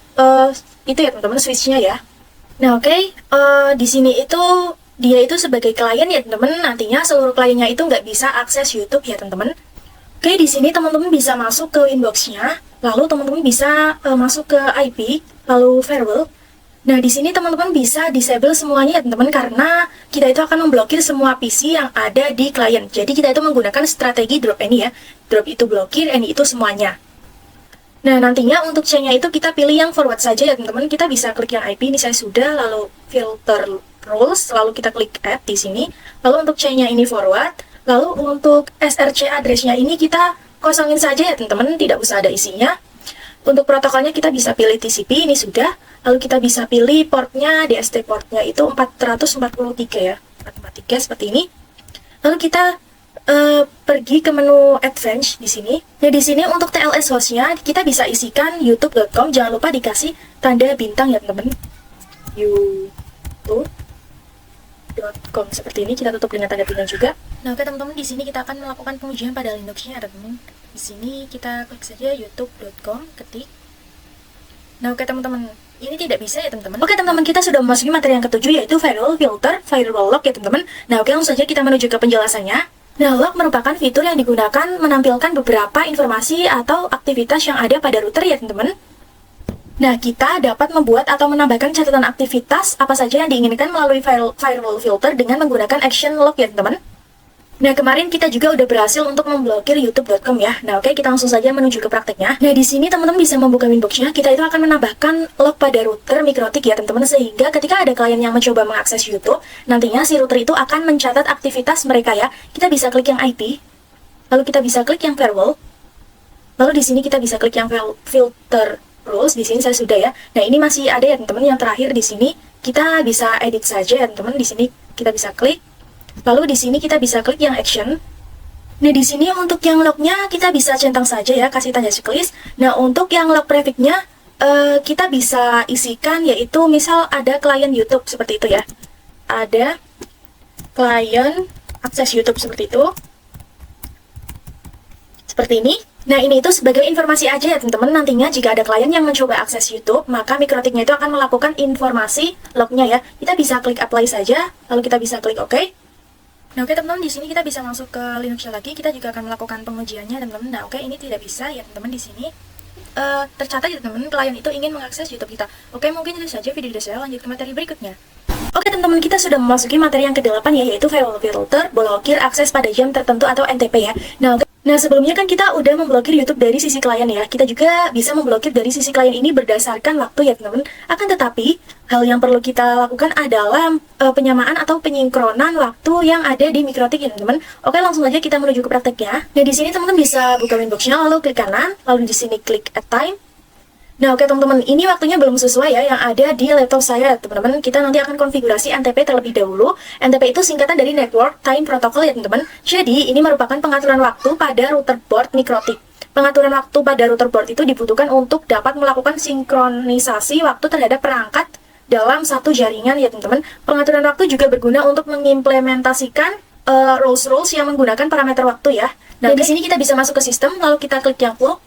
itu ya, teman-teman, switch-nya ya. Nah, oke, di sini itu dia itu sebagai klien ya, teman-teman. Nantinya seluruh kliennya itu nggak bisa akses YouTube ya, teman-teman. Oke, di sini teman-teman bisa masuk ke inbox-nya, lalu teman-teman bisa masuk ke IP, lalu firewall. Nah, di sini teman-teman bisa disable semuanya ya teman-teman, karena kita itu akan memblokir semua PC yang ada di klien. Jadi kita itu menggunakan strategi drop any ya. Drop itu blokir, any itu semuanya. Nah, nantinya untuk C-nya itu kita pilih yang forward saja ya teman-teman. Kita bisa klik yang IP, ini saya sudah, lalu filter rules, lalu kita klik add di sini. Lalu untuk C-nya ini forward, lalu untuk SRC address-nya ini kita kosongin saja ya teman-teman, tidak usah ada isinya. Untuk protokolnya kita bisa pilih TCP, ini sudah. Lalu kita bisa pilih portnya, DST portnya itu 443 ya, 443 seperti ini. Lalu kita pergi ke menu Advanced di sini. Nah, di sini untuk TLS hostnya kita bisa isikan youtube.com. Jangan lupa dikasih tanda bintang ya teman-teman. youtube.com seperti ini, kita tutup dengan tanda bintang juga. Nah, oke teman-teman, di sini kita akan melakukan pengujian pada Linuxnya ya teman-teman. Di sini kita klik saja youtube.com, ketik. Nah, oke teman-teman, ini tidak bisa ya teman-teman. Oke teman-teman, kita sudah memasuki materi yang ketujuh, yaitu firewall filter, firewall lock ya teman-teman. Nah, oke, langsung saja kita menuju ke penjelasannya. Nah, log merupakan fitur yang digunakan menampilkan beberapa informasi atau aktivitas yang ada pada router ya teman-teman. Nah, kita dapat membuat atau menambahkan catatan aktivitas apa saja yang diinginkan melalui firewall filter dengan menggunakan action log ya teman-teman. Nah, kemarin kita juga udah berhasil untuk memblokir youtube.com ya. Nah, oke, kita langsung saja menuju ke prakteknya. Nah, di sini teman-teman bisa membuka Winbox-nya. Kita itu akan menambahkan log pada router Mikrotik ya, teman-teman, sehingga ketika ada klien yang mencoba mengakses YouTube, nantinya si router itu akan mencatat aktivitas mereka ya. Kita bisa klik yang IP, lalu kita bisa klik yang firewall. Lalu di sini kita bisa klik yang filter rules. Di sini saya sudah ya. Nah, ini masih ada ya, teman-teman, yang terakhir di sini. Kita bisa edit saja ya, teman-teman. Di sini kita bisa klik. Lalu di sini kita bisa klik yang action. Nah, di sini untuk yang lognya kita bisa centang saja ya, kasih tanda checklist. Nah, untuk yang log prefix-nya kita bisa isikan, yaitu misal ada klien YouTube seperti itu ya. Ada klien akses YouTube seperti itu. Seperti ini. Nah, ini itu sebagai informasi aja ya teman-teman. Nantinya jika ada klien yang mencoba akses YouTube, maka Mikrotiknya itu akan melakukan informasi lognya ya. Kita bisa klik apply saja, lalu kita bisa klik OK. Nah, oke teman-teman, di sini kita bisa masuk ke Linuxnya lagi. Kita juga akan melakukan pengujiannya teman-teman. Nah, oke, ini tidak bisa ya teman-teman. Di sini tercatat ya teman-teman, klien itu ingin mengakses YouTube kita. Oke, mungkin itu saja video dari saya. Lanjut ke materi berikutnya. Oke teman-teman, kita sudah memasuki materi yang ke-8 ya, yaitu firewall filter, blokir akses pada jam tertentu atau NTP ya. Nah, sebelumnya kan kita udah memblokir YouTube dari sisi klien ya. Kita juga bisa memblokir dari sisi klien ini berdasarkan waktu ya teman-teman. Akan tetapi, hal yang perlu kita lakukan adalah penyamaan atau penyinkronan waktu yang ada di Mikrotik ya teman-teman. Oke, langsung aja kita menuju ke prakteknya. Nah, di sini teman-teman bisa buka Winbox-nya, lalu klik kanan, lalu di sini klik Add Time. Nah, oke teman-teman, ini waktunya belum sesuai ya yang ada di laptop saya teman-teman. Kita nanti akan konfigurasi NTP terlebih dahulu. NTP itu singkatan dari Network Time Protocol ya teman-teman. Jadi, ini merupakan pengaturan waktu pada router board Mikrotik. Pengaturan waktu pada router board itu dibutuhkan untuk dapat melakukan sinkronisasi waktu terhadap perangkat dalam satu jaringan ya teman-teman. Pengaturan waktu juga berguna untuk mengimplementasikan rules-rules yang menggunakan parameter waktu ya. Nah, di sini kita bisa masuk ke sistem, lalu kita klik yang plug.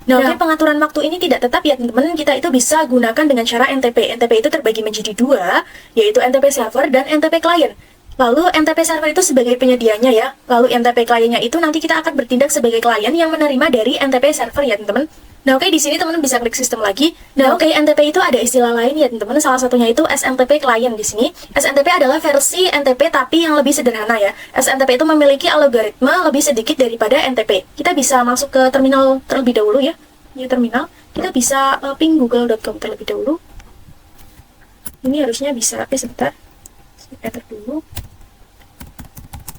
Nah, oke, pengaturan waktu ini tidak tetap ya teman-teman. Kita itu bisa gunakan dengan cara NTP. NTP itu terbagi menjadi dua, yaitu NTP server dan NTP client. Lalu NTP server itu sebagai penyedianya ya. Lalu NTP kliennya itu nanti kita akan bertindak sebagai klien yang menerima dari NTP server ya teman-teman. Nah, oke, di sini teman-teman bisa klik sistem lagi. Nah, oke, NTP itu ada istilah lain ya teman-teman. Salah satunya itu SMTP client di sini. SMTP adalah versi NTP tapi yang lebih sederhana ya. SMTP itu memiliki algoritma lebih sedikit daripada NTP. Kita bisa masuk ke terminal terlebih dahulu ya. New terminal. Kita bisa ping google.com terlebih dahulu. Ini harusnya bisa. Sebentar. Enter dulu.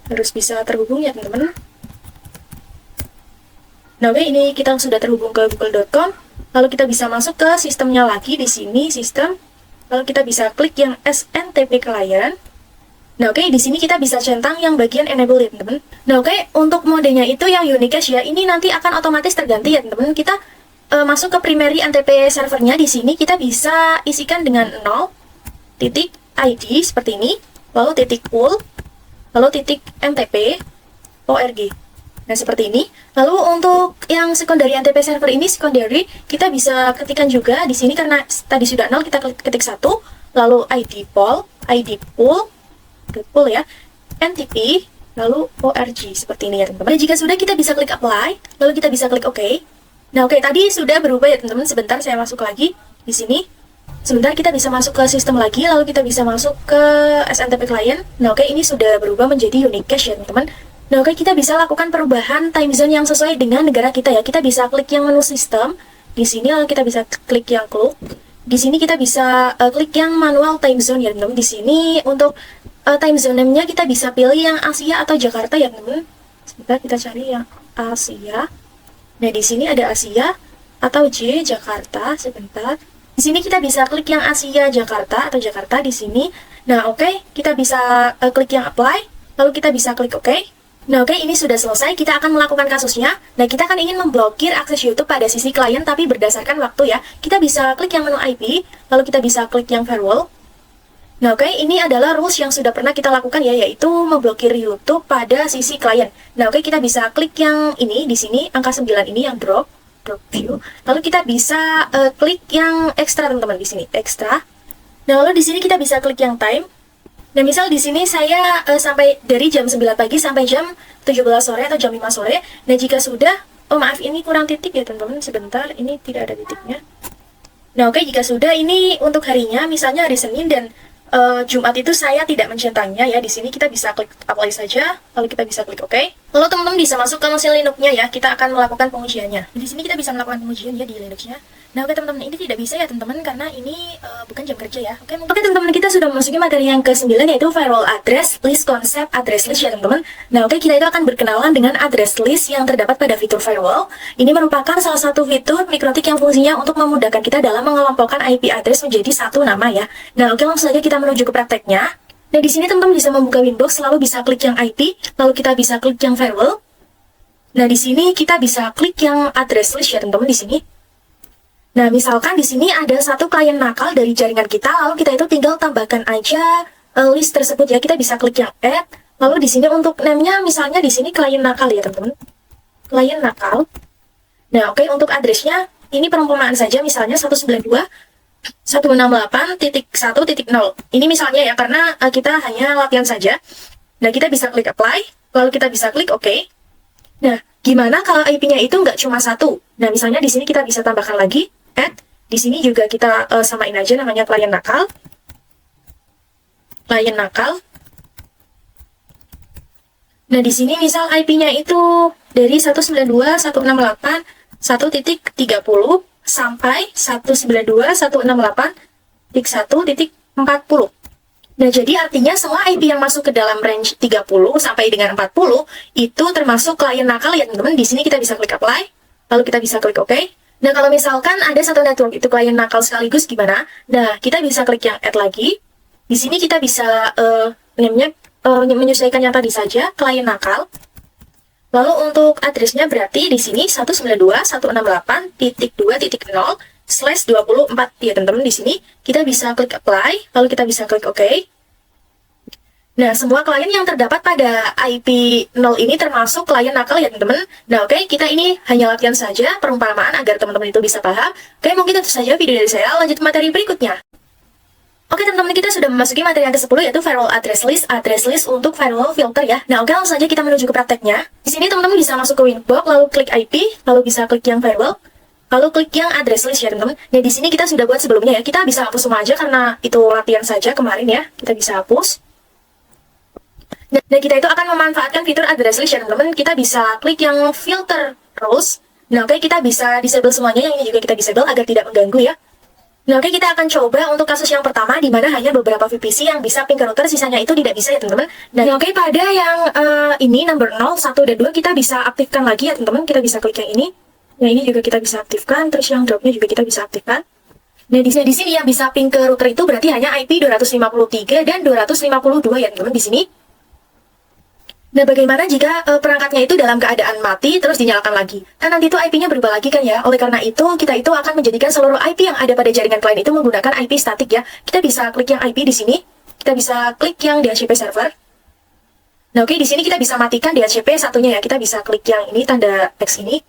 Harus bisa terhubung ya teman-teman. Nah, oke, ini kita sudah terhubung ke google.com. Lalu kita bisa masuk ke sistemnya lagi di sini, sistem. Lalu kita bisa klik yang SNTP client. Nah, oke, di sini kita bisa centang yang bagian enable ya, teman-teman. Nah, oke, untuk modenya itu yang unicast ya. Ini nanti akan otomatis terganti ya, teman-teman. Kita masuk ke primary NTP servernya di sini kita bisa isikan dengan 0 titik ID seperti ini, lalu titik pool, lalu titik NTP org. Nah, seperti ini. Lalu untuk yang secondary NTP server ini, secondary, kita bisa ketikkan juga di sini karena tadi sudah 0, kita ketik 1, lalu ID pool ya, NTP, lalu org, seperti ini ya teman-teman. Dan jika sudah, kita bisa klik apply, lalu kita bisa klik OK. Nah, oke, tadi sudah berubah ya teman-teman. Sebentar, saya masuk lagi di sini. Sebentar, kita bisa masuk ke sistem lagi, lalu kita bisa masuk ke SNTP client. Nah, oke, ini sudah berubah menjadi unique cache ya, teman-teman. Nah, oke, kita bisa lakukan perubahan time zone yang sesuai dengan negara kita ya. Kita bisa klik yang menu sistem di sini, lalu kita bisa klik yang clock. Di sini kita bisa klik yang manual time zone ya, teman-teman. Di sini untuk time zone name-nya kita bisa pilih yang Asia atau Jakarta ya, teman-teman. Sebentar, kita cari yang Asia. Nah, di sini ada Asia atau J Jakarta. Sebentar. Di sini kita bisa klik yang Asia Jakarta atau Jakarta di sini. Nah, oke, kita bisa klik yang apply, lalu kita bisa klik oke. Nah, oke, ini sudah selesai. Kita akan melakukan kasusnya. Nah, kita kan ingin memblokir akses YouTube pada sisi klien tapi berdasarkan waktu ya. Kita bisa klik yang menu IP, lalu kita bisa klik yang firewall. Nah, oke, ini adalah rules yang sudah pernah kita lakukan ya, yaitu memblokir YouTube pada sisi klien. Nah, oke, kita bisa klik yang ini di sini, angka 9 ini yang drop view. Lalu kita bisa klik yang extra, teman-teman, di sini extra. Nah, lalu di sini kita bisa klik yang time. Nah, misal di sini saya sampai dari jam 9 pagi sampai jam 17 sore atau jam 5 sore. Nah, jika sudah, oh maaf, ini kurang titik ya, teman-teman. Sebentar, ini tidak ada titiknya. Nah, oke, jika sudah, ini untuk harinya, misalnya hari Senin dan Jumat itu saya tidak mencentangnya ya. Di sini kita bisa klik apply saja, lalu kita bisa klik OK. Lalu teman-teman bisa masuk ke mesin Linux-nya ya. Kita akan melakukan pengujiannya. Di sini kita bisa melakukan pengujian ya di Linux-nya. Nah, oke teman-teman, ini tidak bisa ya teman-teman karena ini bukan jam kerja ya. Oke, teman-teman, kita sudah memasuki materi yang ke-9 yaitu firewall address list konsep address list ya teman-teman. Nah, oke, kita itu akan berkenalan dengan address list yang terdapat pada fitur firewall. Ini merupakan salah satu fitur mikrotik yang fungsinya untuk memudahkan kita dalam mengelompokkan IP address menjadi satu nama ya. Nah, oke, langsung saja kita menuju ke prakteknya. Nah, di sini teman-teman bisa membuka Windows, lalu bisa klik yang IP, lalu kita bisa klik yang firewall. Nah, di sini kita bisa klik yang address list ya teman-teman di sini. Nah, misalkan di sini ada satu klien nakal dari jaringan kita, lalu kita itu tinggal tambahkan aja list tersebut ya. Kita bisa klik yang add, lalu di sini untuk name-nya misalnya di sini klien nakal ya teman-teman. Klien nakal. Nah, oke, untuk address-nya ini perumpamaan saja, misalnya 192.168.1.0. Ini misalnya ya, karena kita hanya latihan saja. Nah, kita bisa klik apply, lalu kita bisa klik OK. Nah, gimana kalau IP-nya itu nggak cuma satu? Nah, misalnya di sini kita bisa tambahkan lagi, add. Di sini juga kita samain aja namanya klien nakal. Klien nakal. Nah, di sini misal IP-nya itu dari 192.168.1.30 sampai 192.168.1.40. Nah, jadi artinya semua IP yang masuk ke dalam range 30 sampai dengan 40 itu termasuk klien nakal ya, teman-teman. Di sini kita bisa klik apply, lalu kita bisa klik OK. Nah, kalau misalkan ada satu network itu klien nakal sekaligus gimana? Nah, kita bisa klik yang add lagi. Di sini kita bisa name-nya menyesuaikan yang tadi saja, klien nakal. Lalu untuk address-nya berarti di sini 192.168.2.0/24 ya teman-teman. Di sini kita bisa klik apply, lalu kita bisa klik OK. Nah, semua klien yang terdapat pada IP 0 ini termasuk klien nakal ya teman-teman. Nah, oke, kita ini hanya latihan saja perumpamaan agar teman-teman itu bisa paham. Oke, mungkin itu saja video dari saya. Lanjut materi berikutnya. Oke teman-teman, kita sudah memasuki materi yang ke-10 yaitu firewall address list untuk firewall filter ya. Nah, oke, langsung saja kita menuju ke prakteknya. Di sini teman-teman bisa masuk ke Winbox, lalu klik IP, lalu bisa klik yang firewall, lalu klik yang address list ya teman-teman. Nah, di sini kita sudah buat sebelumnya ya. Kita bisa hapus semua aja karena itu latihan saja kemarin ya. Kita bisa hapus. Nah, kita itu akan memanfaatkan fitur address list ya teman-teman. Kita bisa klik yang filter rules. Nah, oke, kita bisa disable semuanya. Yang ini juga kita disable agar tidak mengganggu ya. Nah, oke, kita akan coba untuk kasus yang pertama di mana hanya beberapa VPC yang bisa ping ke router, sisanya itu tidak bisa ya teman-teman. Dan oke, pada yang ini number 0, 1, dan 2 kita bisa aktifkan lagi ya teman-teman. Kita bisa klik yang ini. Nah, ini juga kita bisa aktifkan, terus yang dropnya juga kita bisa aktifkan. Nah, di sini yang bisa ping ke router itu berarti hanya IP 253 dan 252 ya teman-teman di sini. Nah, bagaimana jika perangkatnya itu dalam keadaan mati terus dinyalakan lagi? Kan nanti itu IP-nya berubah lagi kan ya. Oleh karena itu, kita itu akan menjadikan seluruh IP yang ada pada jaringan klien itu menggunakan IP statik ya. Kita bisa klik yang IP di sini. Kita bisa klik yang DHCP server. Nah, oke, di sini kita bisa matikan DHCP satunya ya. Kita bisa klik yang ini, tanda X ini.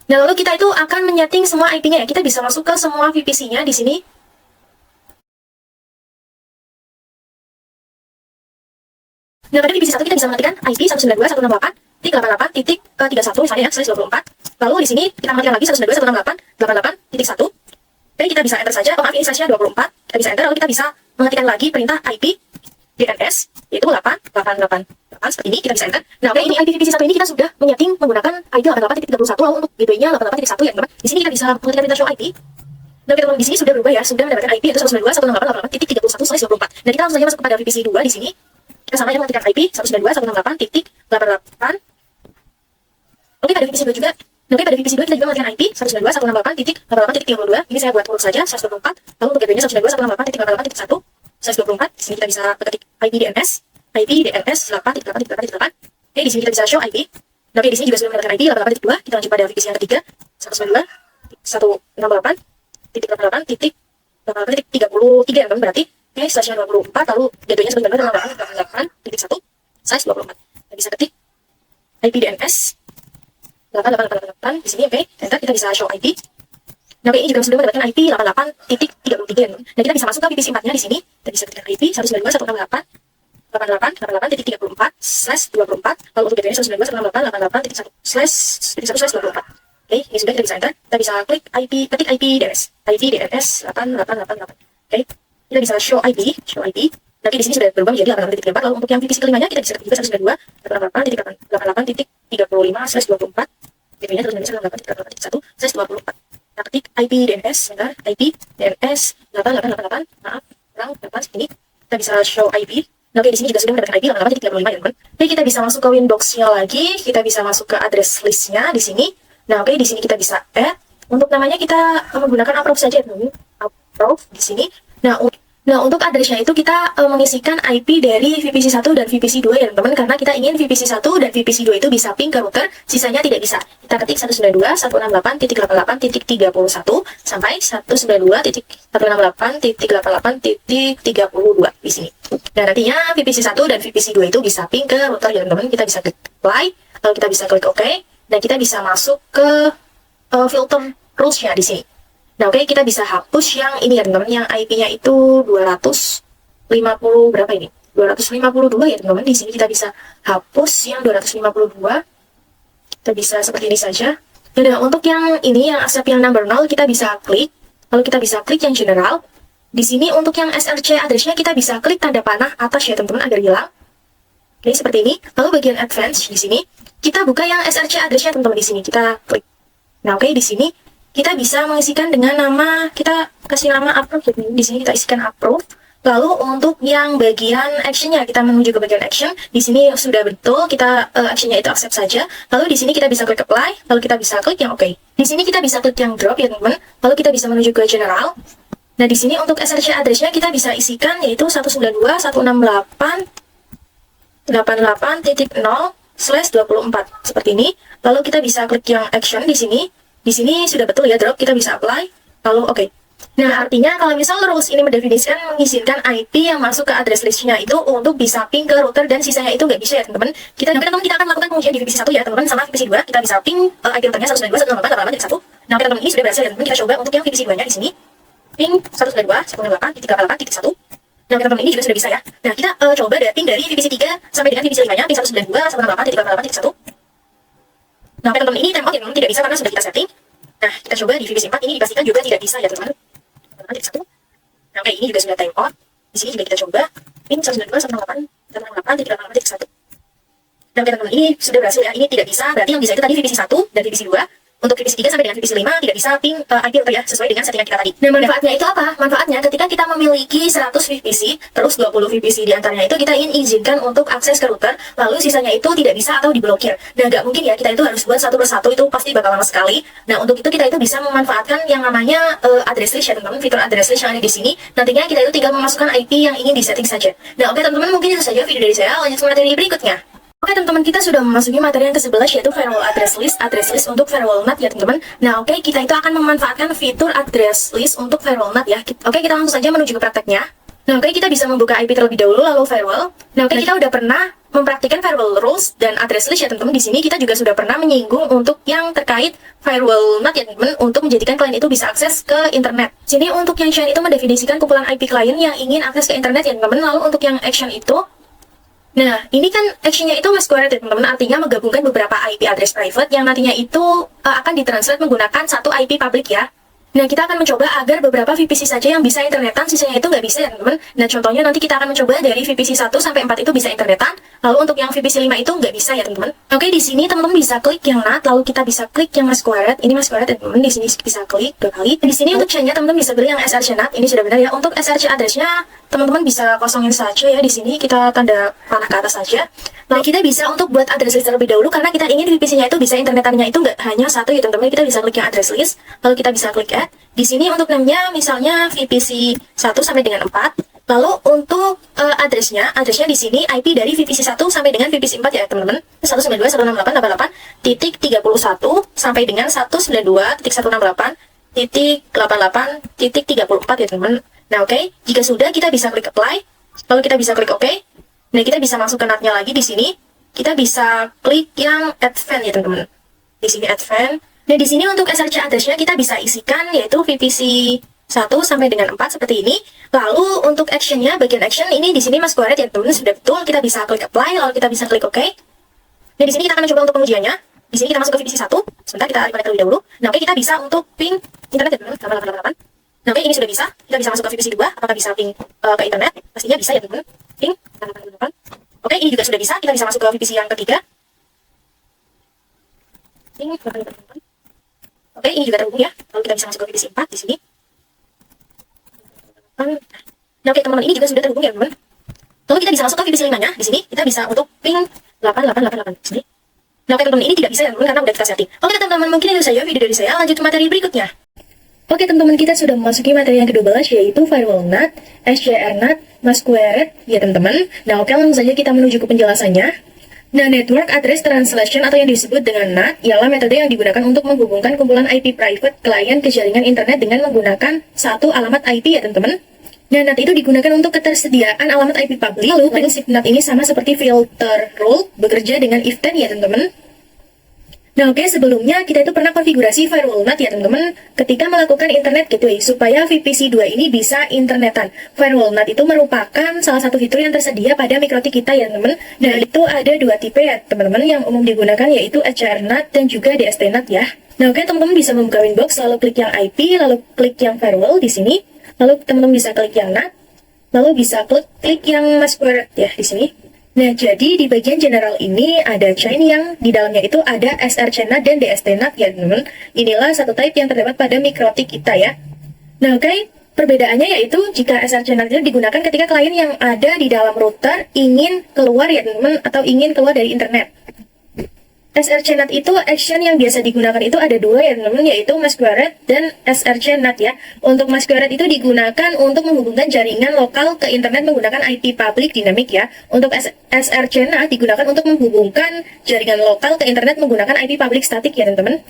Nah, lalu kita itu akan menyeting semua IP-nya ya. Kita bisa masuk ke semua VPC-nya di sini. Nah, pada VPC 1 kita bisa menggantikan IP 192.168.88.31 misalnya ya, /24. Lalu di sini kita menggantikan lagi 192.168.88.1. Oke, kita bisa enter saja. Oh, maaf, ini size-nya 24. Kita bisa enter, lalu kita bisa mengetikkan lagi perintah IP DNS, yaitu 888 seperti ini. Kita bisa enter. Nah, oke, ini IPv1 ini kita sudah menyeting menggunakan ID 88.31, lalu untuk gateway-nya 88.1 ya teman-teman. Di sini kita bisa mengetikkan perintah show IP. Nah, teman-teman, di sini sudah berubah ya, sudah mendapatkan IP yaitu 192.168.31/24. Dan kita langsung saja masuk kepada VPC 2 di sini. Kita sama aja mengetikkan IP 192.168.88. Oke, pada VPC 2 juga. Oke, pada VPC 2 kita juga mengetikkan IP 192.168.88.32. Ini saya buat urut saja 124. Lalu untuk gateway-nya 192.168.88.1. 124. Di sini kita bisa ketik IP DNS 8.8.8.8. Oke, di sini kita bisa show IP. Nah, oke, di sini juga sudah mendapatkan IP 88.2. Kita lanjut pada VPC yang ketiga 192.168.88.33 ya teman, berarti oke, size-nya 24, lalu gateway-nya 192.168.1, size 24. Kita bisa ketik IP DNS 8888 di sini. Oke, enter. Kita bisa show IP. Nah, oke, ini juga sudah mendapatkan IP 88.33 ya teman. Nah, kita bisa masuk ke VPC 4-nya di sini. Kita bisa ketik IP 192.168.88.88.24, lalu untuk gateway-nya 192.168.88.1/1/24. Oke, ini sudah, kita bisa enter. Kita bisa klik IP, ketik IP DNS 8888. Oke, kita bisa show IP. Nanti di sini sudah berubah menjadi 88.4. Lalu untuk yang VPC kelimanya kita bisa ketik juga 192.168.88.24. Gateway-nya 192.168.88.1/24. Kita ketik IP DNS, sebentar, IP DNS 8888. Maaf, kurang 8 ini. Kita bisa show IP. Nah, oke, di sini juga sudah mendapatkan IP 88.35 ya teman. Oke, kita bisa masuk ke Windows-nya lagi. Kita bisa masuk ke address list-nya di sini. Nah, oke, di sini kita bisa add. Untuk namanya kita menggunakan approve saja, teman. Approve di sini. Nah, untuk address-nya itu kita mengisikan IP dari VPC 1 dan VPC 2 ya, teman-teman. Karena kita ingin VPC 1 dan VPC 2 itu bisa ping ke router, sisanya tidak bisa. Kita ketik 192.168.88.31 sampai 192.168.88.32 di sini. Dan nantinya VPC 1 dan VPC 2 itu bisa ping ke router ya, teman-teman. Kita bisa klik apply, lalu kita bisa klik OK. Dan kita bisa masuk ke filter rules-nya di sini. Nah, oke, kita bisa hapus yang ini ya, teman-teman, yang IP-nya itu 250 berapa ini? 252 ya, teman-teman. Di sini kita bisa hapus yang 252. Kita bisa seperti ini saja. Dan untuk yang ini, yang accept yang number 0, kita bisa klik. Lalu kita bisa klik yang general. Di sini untuk yang SRC address-nya kita bisa klik tanda panah atas ya, teman-teman, agar hilang. Oke, seperti ini. Lalu bagian advance di sini, kita buka yang SRC address-nya, teman-teman, di sini. Kita klik. Nah, oke, di sini kita bisa mengisikan dengan nama, kita kasih nama approve. Di sini kita isikan approve. Lalu untuk yang bagian action-nya, kita menuju ke bagian action. Di sini sudah betul, kita action-nya itu accept saja. Lalu di sini kita bisa klik apply, lalu kita bisa klik yang oke. Di sini kita bisa klik yang drop ya, teman-teman. Lalu kita bisa menuju ke general. Nah, di sini untuk SRC address-nya kita bisa isikan yaitu 192.168.88.0/24 seperti ini. Lalu kita bisa klik yang action di sini. Di sini sudah betul ya, drop, kita bisa apply, lalu oke. Nah, artinya kalau misal rules ini mendefinisikan mengizinkan IP yang masuk ke address list-nya itu untuk bisa ping ke router dan sisanya itu nggak bisa ya, teman-teman. Kita akan melakukan pengujian di VPC 1 ya, teman-teman, sama VPC 2. Kita bisa ping IP routernya 192.168.88.1. Nah, teman-teman, ini sudah berhasil ya, teman-teman. Kita coba untuk yang VPC 2-nya di sini. Ping 192.168.88.1. Nah, teman-teman, ini juga sudah bisa ya. Nah, kita coba ping dari VPC 3 sampai dengan VPC 5-nya, ping 192.168.88.1. Nah, teman-teman, ini timeout ya, teman-teman, tidak bisa karena sudah kita setting. Nah, kita coba di VPC 4 ini dipastikan juga tidak bisa ya, teman-teman. Nah, oke, ini juga sudah timeout. Di sini juga kita coba pin 192.168.88.1. Nah, oke, teman-teman, ini sudah berhasil ya. Ini tidak bisa, berarti yang bisa itu tadi VPC 1 dan VPC 2. Untuk VPC 3 sampai dengan VPC 5 tidak bisa ping IP router ya, sesuai dengan settingan kita tadi. Nah, manfaatnya itu apa? Manfaatnya ketika kita memiliki 100 VPC, terus 20 VPC di antaranya itu kita ingin izinkan untuk akses ke router, lalu sisanya itu tidak bisa atau diblokir. Nah, nggak mungkin ya, kita itu harus buat satu persatu, itu pasti bakal lama sekali. Nah, untuk itu kita itu bisa memanfaatkan yang namanya address list ya, teman-teman, fitur address list yang ada di sini. Nantinya kita itu tinggal memasukkan IP yang ingin disetting saja. Nah, oke, teman-teman, mungkin itu saja video dari saya. Lanjut ke materi berikutnya. Oke, teman-teman, kita sudah memasuki materi yang ke-11 yaitu firewall address list untuk firewall NAT ya, teman-teman. Nah, oke, kita itu akan memanfaatkan fitur address list untuk firewall NAT ya. Oke, kita langsung saja menuju ke prakteknya. Nah, oke, kita bisa membuka IP terlebih dahulu lalu firewall. Nah, oke, kita udah pernah mempraktikkan firewall rules dan address list ya, teman-teman. Di sini kita juga sudah pernah menyinggung untuk yang terkait firewall NAT ya, teman-teman, untuk menjadikan klien itu bisa akses ke internet. Sini untuk yang chain itu mendefinisikan kumpulan IP klien yang ingin akses ke internet ya, teman-teman. Lalu untuk yang action itu, nah, ini kan action-nya itu masquerade ya, teman-teman, artinya menggabungkan beberapa IP address private yang nantinya itu akan ditranslate menggunakan satu IP public ya. Nah, kita akan mencoba agar beberapa VPC saja yang bisa internetan, sisanya itu nggak bisa ya teman-teman. Nah, contohnya nanti kita akan mencoba dari VPC 1 sampai 4 itu bisa internetan, lalu untuk yang VPC 5 itu nggak bisa ya teman-teman. Oke, di sini teman-teman bisa klik yang NAT, lalu kita bisa klik yang masquerade. Ini masquerade ya teman-teman, di sini bisa klik 2 kali. Di sini untuk chainnya teman-teman bisa beli yang SRC NAT, ini sudah benar ya. Untuk SRC addressnya teman-teman bisa kosongin saja ya, di sini kita tanda panah ke atas saja. Lalu kita bisa untuk buat address list terlebih dahulu, karena kita ingin VPC-nya itu bisa internetannya itu nggak hanya satu ya teman-teman. Kita bisa klik yang address list, lalu kita bisa klik add. Di sini untuk namanya misalnya VPC 1 sampai dengan 4. Lalu untuk addressnya di sini IP dari VPC 1 sampai dengan VPC 4 ya teman-teman. 192.168.88.31 sampai dengan 192.168.88.34 ya teman-teman. Nah, oke. Jika sudah, kita bisa klik apply. Lalu kita bisa klik OK. Nah, kita bisa masuk ke NAT-nya lagi di sini. Kita bisa klik yang advance ya teman-teman. Di sini advance. Nah, di sini untuk SRC address-nya kita bisa isikan yaitu VPC 1 sampai dengan 4 seperti ini. Lalu untuk action-nya, bagian action ini di sini masquerade ya teman-teman, sudah betul. Kita bisa klik apply, lalu kita bisa klik OK. Nah, di sini kita akan mencoba untuk pengujiannya. Di sini kita masuk ke VPC 1. Sebentar, kita reconnect terlebih dahulu. Nah, oke, kita bisa untuk ping internet ya teman-teman, 888. Nah, oke, ini sudah bisa. Kita bisa masuk ke VPC 2. Apakah bisa ping ke internet? Pastinya bisa ya teman-teman. Ping 888. Oke, ini juga sudah bisa. Kita bisa masuk ke VPC yang ketiga. Ping 888. Oke, ini juga terhubung ya. Lalu kita bisa masuk ke VPC 4 di sini. Nah, oke teman-teman, ini juga sudah terhubung ya teman-teman. Lalu kita bisa masuk ke VPC 5-nya. Di sini kita bisa untuk ping 8888 di sini. Nah, oke teman-teman, ini tidak bisa ya teman-teman karena udah kita setting. Oke teman-teman, mungkin itu saja video dari saya. Lanjut ke materi berikutnya. Oke teman-teman, kita sudah memasuki materi yang ke-12 yaitu firewall NAT, SCR NAT, masquerade ya teman-teman. Nah, oke, langsung saja kita menuju ke penjelasannya. Nah, Network Address Translation atau yang disebut dengan NAT ialah metode yang digunakan untuk menghubungkan kumpulan IP private klien ke jaringan internet dengan menggunakan satu alamat IP ya teman-teman. Nah, NAT itu digunakan untuk ketersediaan alamat IP publik. Lalu prinsip NAT ini sama seperti filter rule, bekerja dengan if then ya teman-teman. Nah, oke, sebelumnya kita itu pernah konfigurasi firewall NAT ya teman-teman ketika melakukan internet gateway supaya VPC 2 ini bisa internetan. Firewall NAT itu merupakan salah satu fitur yang tersedia pada mikrotik kita ya teman-teman. Nah, itu ada dua tipe ya teman-teman yang umum digunakan yaitu HR NAT dan juga DST NAT ya. Nah, oke, teman-teman bisa membuka Winbox, lalu klik yang IP, lalu klik yang firewall di sini. Lalu teman-teman bisa klik yang NAT, lalu bisa klik yang masquerade ya di sini. Nah, jadi di bagian general ini ada chain yang di dalamnya itu ada SRC NAT dan DST NAT ya teman-teman. Inilah satu type yang terdapat pada mikrotik kita ya. Nah, oke, perbedaannya yaitu jika SRC NAT itu digunakan ketika klien yang ada di dalam router ingin keluar ya teman-teman, atau ingin keluar dari internet. SRC NAT itu action yang biasa digunakan itu ada dua ya teman-teman, yaitu masquerade dan SRC NAT ya. Untuk masquerade itu digunakan untuk menghubungkan jaringan lokal ke internet menggunakan IP public dynamic ya. Untuk SRC NAT digunakan untuk menghubungkan jaringan lokal ke internet menggunakan IP public static ya teman-teman.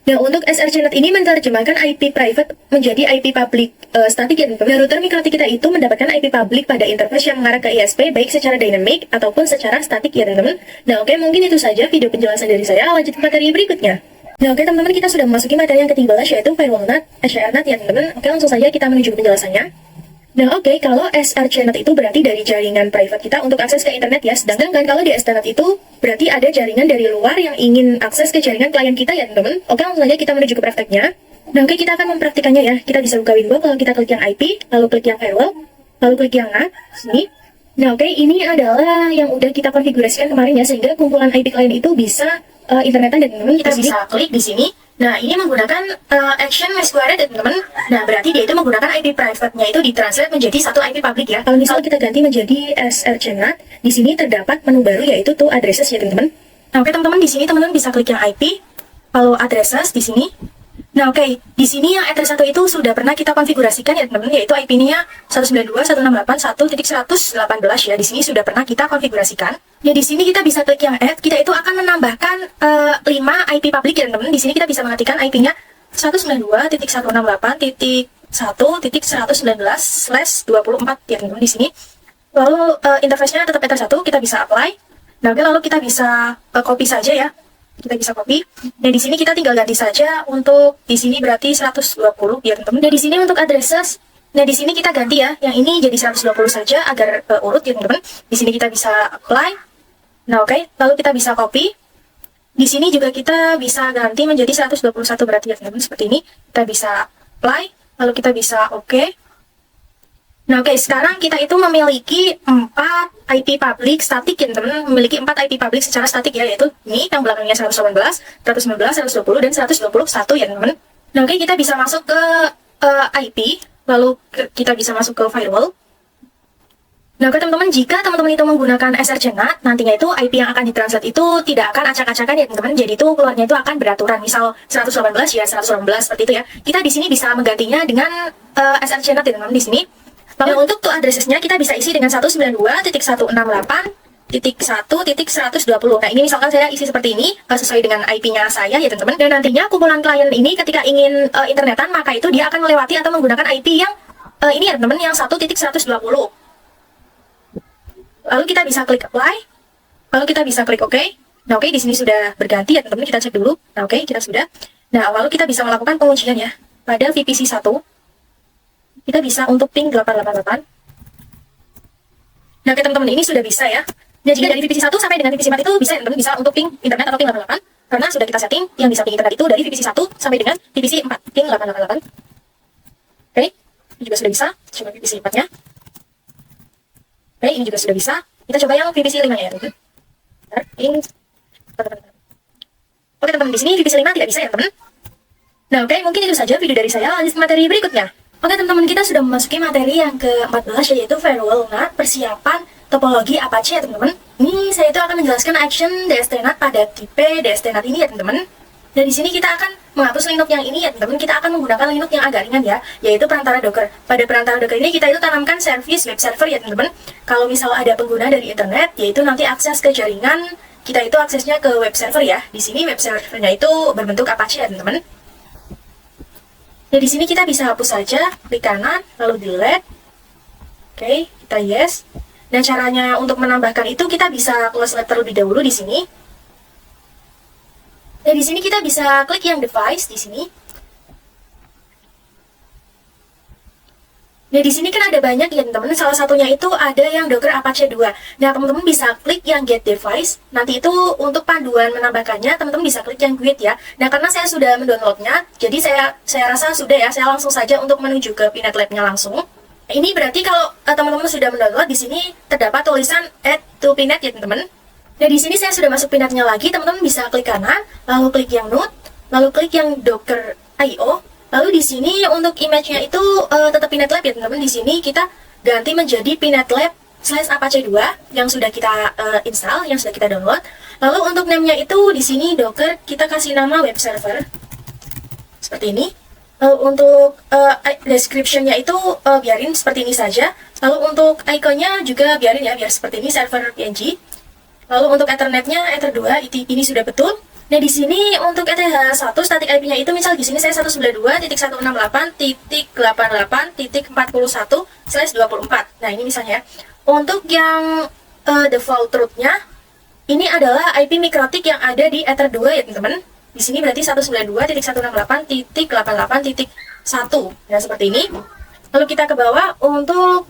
Nah, untuk SRC NAT ini menerjemahkan IP private menjadi IP public static ya teman-teman. Nah, router mikrotik kita itu mendapatkan IP public pada interface yang mengarah ke ISP baik secara dynamic ataupun secara statik ya teman-teman. Nah, oke, mungkin itu saja video penjelasan dari saya. Lanjut ke materi berikutnya. Nah, oke teman-teman, kita sudah memasuki materi yang ke-13 yaitu firewall NAT, SCR NAT ya teman-teman. Oke, langsung saja kita menuju ke penjelasannya. Nah, oke, kalau SRC NAT itu berarti dari jaringan private kita untuk akses ke internet ya. Sedangkan kan kalau DST NAT itu berarti ada jaringan dari luar yang ingin akses ke jaringan klien kita ya teman-teman. Oke, langsung saja kita menuju ke prakteknya. Nah, oke, kita akan mempraktikannya ya. Kita bisa buka Winbox, lalu kita klik yang IP, lalu klik yang firewall, lalu klik yang NAT, sini. Nah, oke, ini adalah yang udah kita konfigurasikan kemarin ya, sehingga kumpulan IP klien itu bisa internetan dan teman-teman. Kita bisa klik di sini. Nah, ini menggunakan action masquerade ya teman-teman. Nah, berarti dia itu menggunakan IP private-nya itu ditranslate menjadi satu IP public ya. Kalau misalnya kita ganti menjadi SRC NAT, di sini terdapat menu baru yaitu to addresses ya teman-teman. Nah, oke teman-teman, di sini teman-teman bisa klik yang IP, lalu addresses di sini. Nah, oke, di sini yang address 1 itu sudah pernah kita konfigurasikan ya teman-teman, yaitu IP-nya 192.168.1.118 ya. Di sini sudah pernah kita konfigurasikan. Ya, di sini kita bisa klik yang add, kita itu akan menambahkan 5 IP public ya teman-teman. Di sini kita bisa mengetikkan IP-nya 192.168.1.119/24 ya teman-teman di sini. Lalu interface-nya tetap Ether 1, kita bisa apply. Nah, oke, lalu kita bisa copy saja ya. Kita bisa copy. Nah, di sini kita tinggal ganti saja untuk di sini berarti 120 ya teman-teman. Nah, di sini untuk addresses, nah di sini kita ganti ya. Yang ini jadi 120 saja agar urut ya teman-teman. Di sini kita bisa apply. Nah, oke, lalu kita bisa copy. Di sini juga kita bisa ganti menjadi 121 berarti ya teman-teman, seperti ini. Kita bisa apply, lalu kita bisa oke. Nah, oke, sekarang kita itu memiliki 4 IP public statik ya teman-teman, memiliki 4 IP public secara statik ya, yaitu ini yang belakangnya 118, 119, 120, dan 121 ya teman-teman. Nah, oke, kita bisa masuk ke IP, lalu kita bisa masuk ke firewall. Nah, oke teman-teman, jika teman-teman itu menggunakan srcNAT, nantinya itu IP yang akan ditranslate itu tidak akan acak-acakan ya teman-teman, jadi itu keluarnya itu akan beraturan, misal 118 ya 118 seperti itu ya. Kita di sini bisa menggantinya dengan srcNAT ya teman-teman di sini. Lalu untuk addressesnya kita bisa isi dengan 192.168.1.120. Nah, ini misalkan saya isi seperti ini sesuai dengan IP-nya saya ya teman-teman. Dan nantinya kumpulan klien ini ketika ingin internetan, maka itu dia akan melewati atau menggunakan IP yang ini ya teman-teman, yang 1.120. Lalu kita bisa klik apply. Lalu kita bisa klik OK. Nah, oke, di sini sudah berganti ya teman-teman. Kita cek dulu. Nah, oke, kita sudah. Nah, lalu kita bisa melakukan penguncian ya pada VPC 1. Kita bisa untuk ping 888. Nah, oke teman-teman, ini sudah bisa ya. Dan jika dari VPC 1 sampai dengan VPC 4 itu bisa ya teman-teman, bisa untuk ping internet atau ping 88. Karena sudah kita setting yang bisa ping internet itu dari VPC 1 sampai dengan VPC 4, ping 888. Oke, ini juga sudah bisa. Coba VPC 4-nya. Oke, ini juga sudah bisa. Kita coba yang VPC 5 ya teman-teman. Ping. Oke teman-teman, di sini VPC 5 tidak bisa ya teman-teman. Nah, oke, mungkin itu saja video dari saya. Lanjut ke materi berikutnya. Oke teman-teman, kita sudah memasuki materi yang ke-14, yaitu firewall NAT, persiapan topologi Apache ya teman-teman. Ini saya itu akan menjelaskan action DST NAT pada tipe DST NAT ini ya teman-teman. Dan di sini kita akan menghapus Linux yang ini ya teman-teman. Kita akan menggunakan Linux yang agak ringan ya, yaitu perantara Docker. Pada perantara Docker ini kita itu tanamkan service web server ya teman-teman. Kalau misal ada pengguna dari internet, yaitu nanti akses ke jaringan, kita itu aksesnya ke web server ya. Di sini web servernya itu berbentuk Apache ya teman-teman. Nah, di sini kita bisa hapus saja, klik kanan, lalu delete. Oke, kita yes. Dan caranya untuk menambahkan itu kita bisa close lab terlebih dahulu di sini. Nah, di sini kita bisa klik yang device di sini. Nah, di sini kan ada banyak ya teman-teman. Salah satunya itu ada yang Docker Apache 2. Nah, teman-teman bisa klik yang get device. Nanti itu untuk panduan menambahkannya, teman-teman bisa klik yang quit ya. Nah, karena saya sudah mendownloadnya, jadi saya rasa sudah ya. Saya langsung saja untuk menuju ke Pinet Lab-nya langsung. Ini berarti kalau teman-teman sudah mendownload, di sini terdapat tulisan add to Pinet ya teman-teman. Nah, di sini saya sudah masuk Pinetnya lagi. Teman-teman bisa klik kanan, lalu klik yang node, lalu klik yang Docker IO. Lalu di sini untuk image-nya itu tetap Pinet Lab ya teman-teman. Di sini kita ganti menjadi Pinet Lab /Apache 2 yang sudah kita install, yang sudah kita download. Lalu untuk name-nya itu di sini Docker, kita kasih nama web server seperti ini. Untuk description-nya itu biarin seperti ini saja. Lalu untuk iconnya juga biarin ya, biar seperti ini, server PNG. Lalu untuk Ethernet-nya Ether 2 ini sudah betul. Nah, di sini untuk ETH1 static IP-nya itu misal di sini saya 192.168.88.41/24. Nah, ini misalnya. Untuk yang default root-nya ini adalah IP mikrotik yang ada di Ether 2 ya, teman-teman. Di sini berarti 192.168.88.1. Nah, seperti ini. Lalu kita ke bawah untuk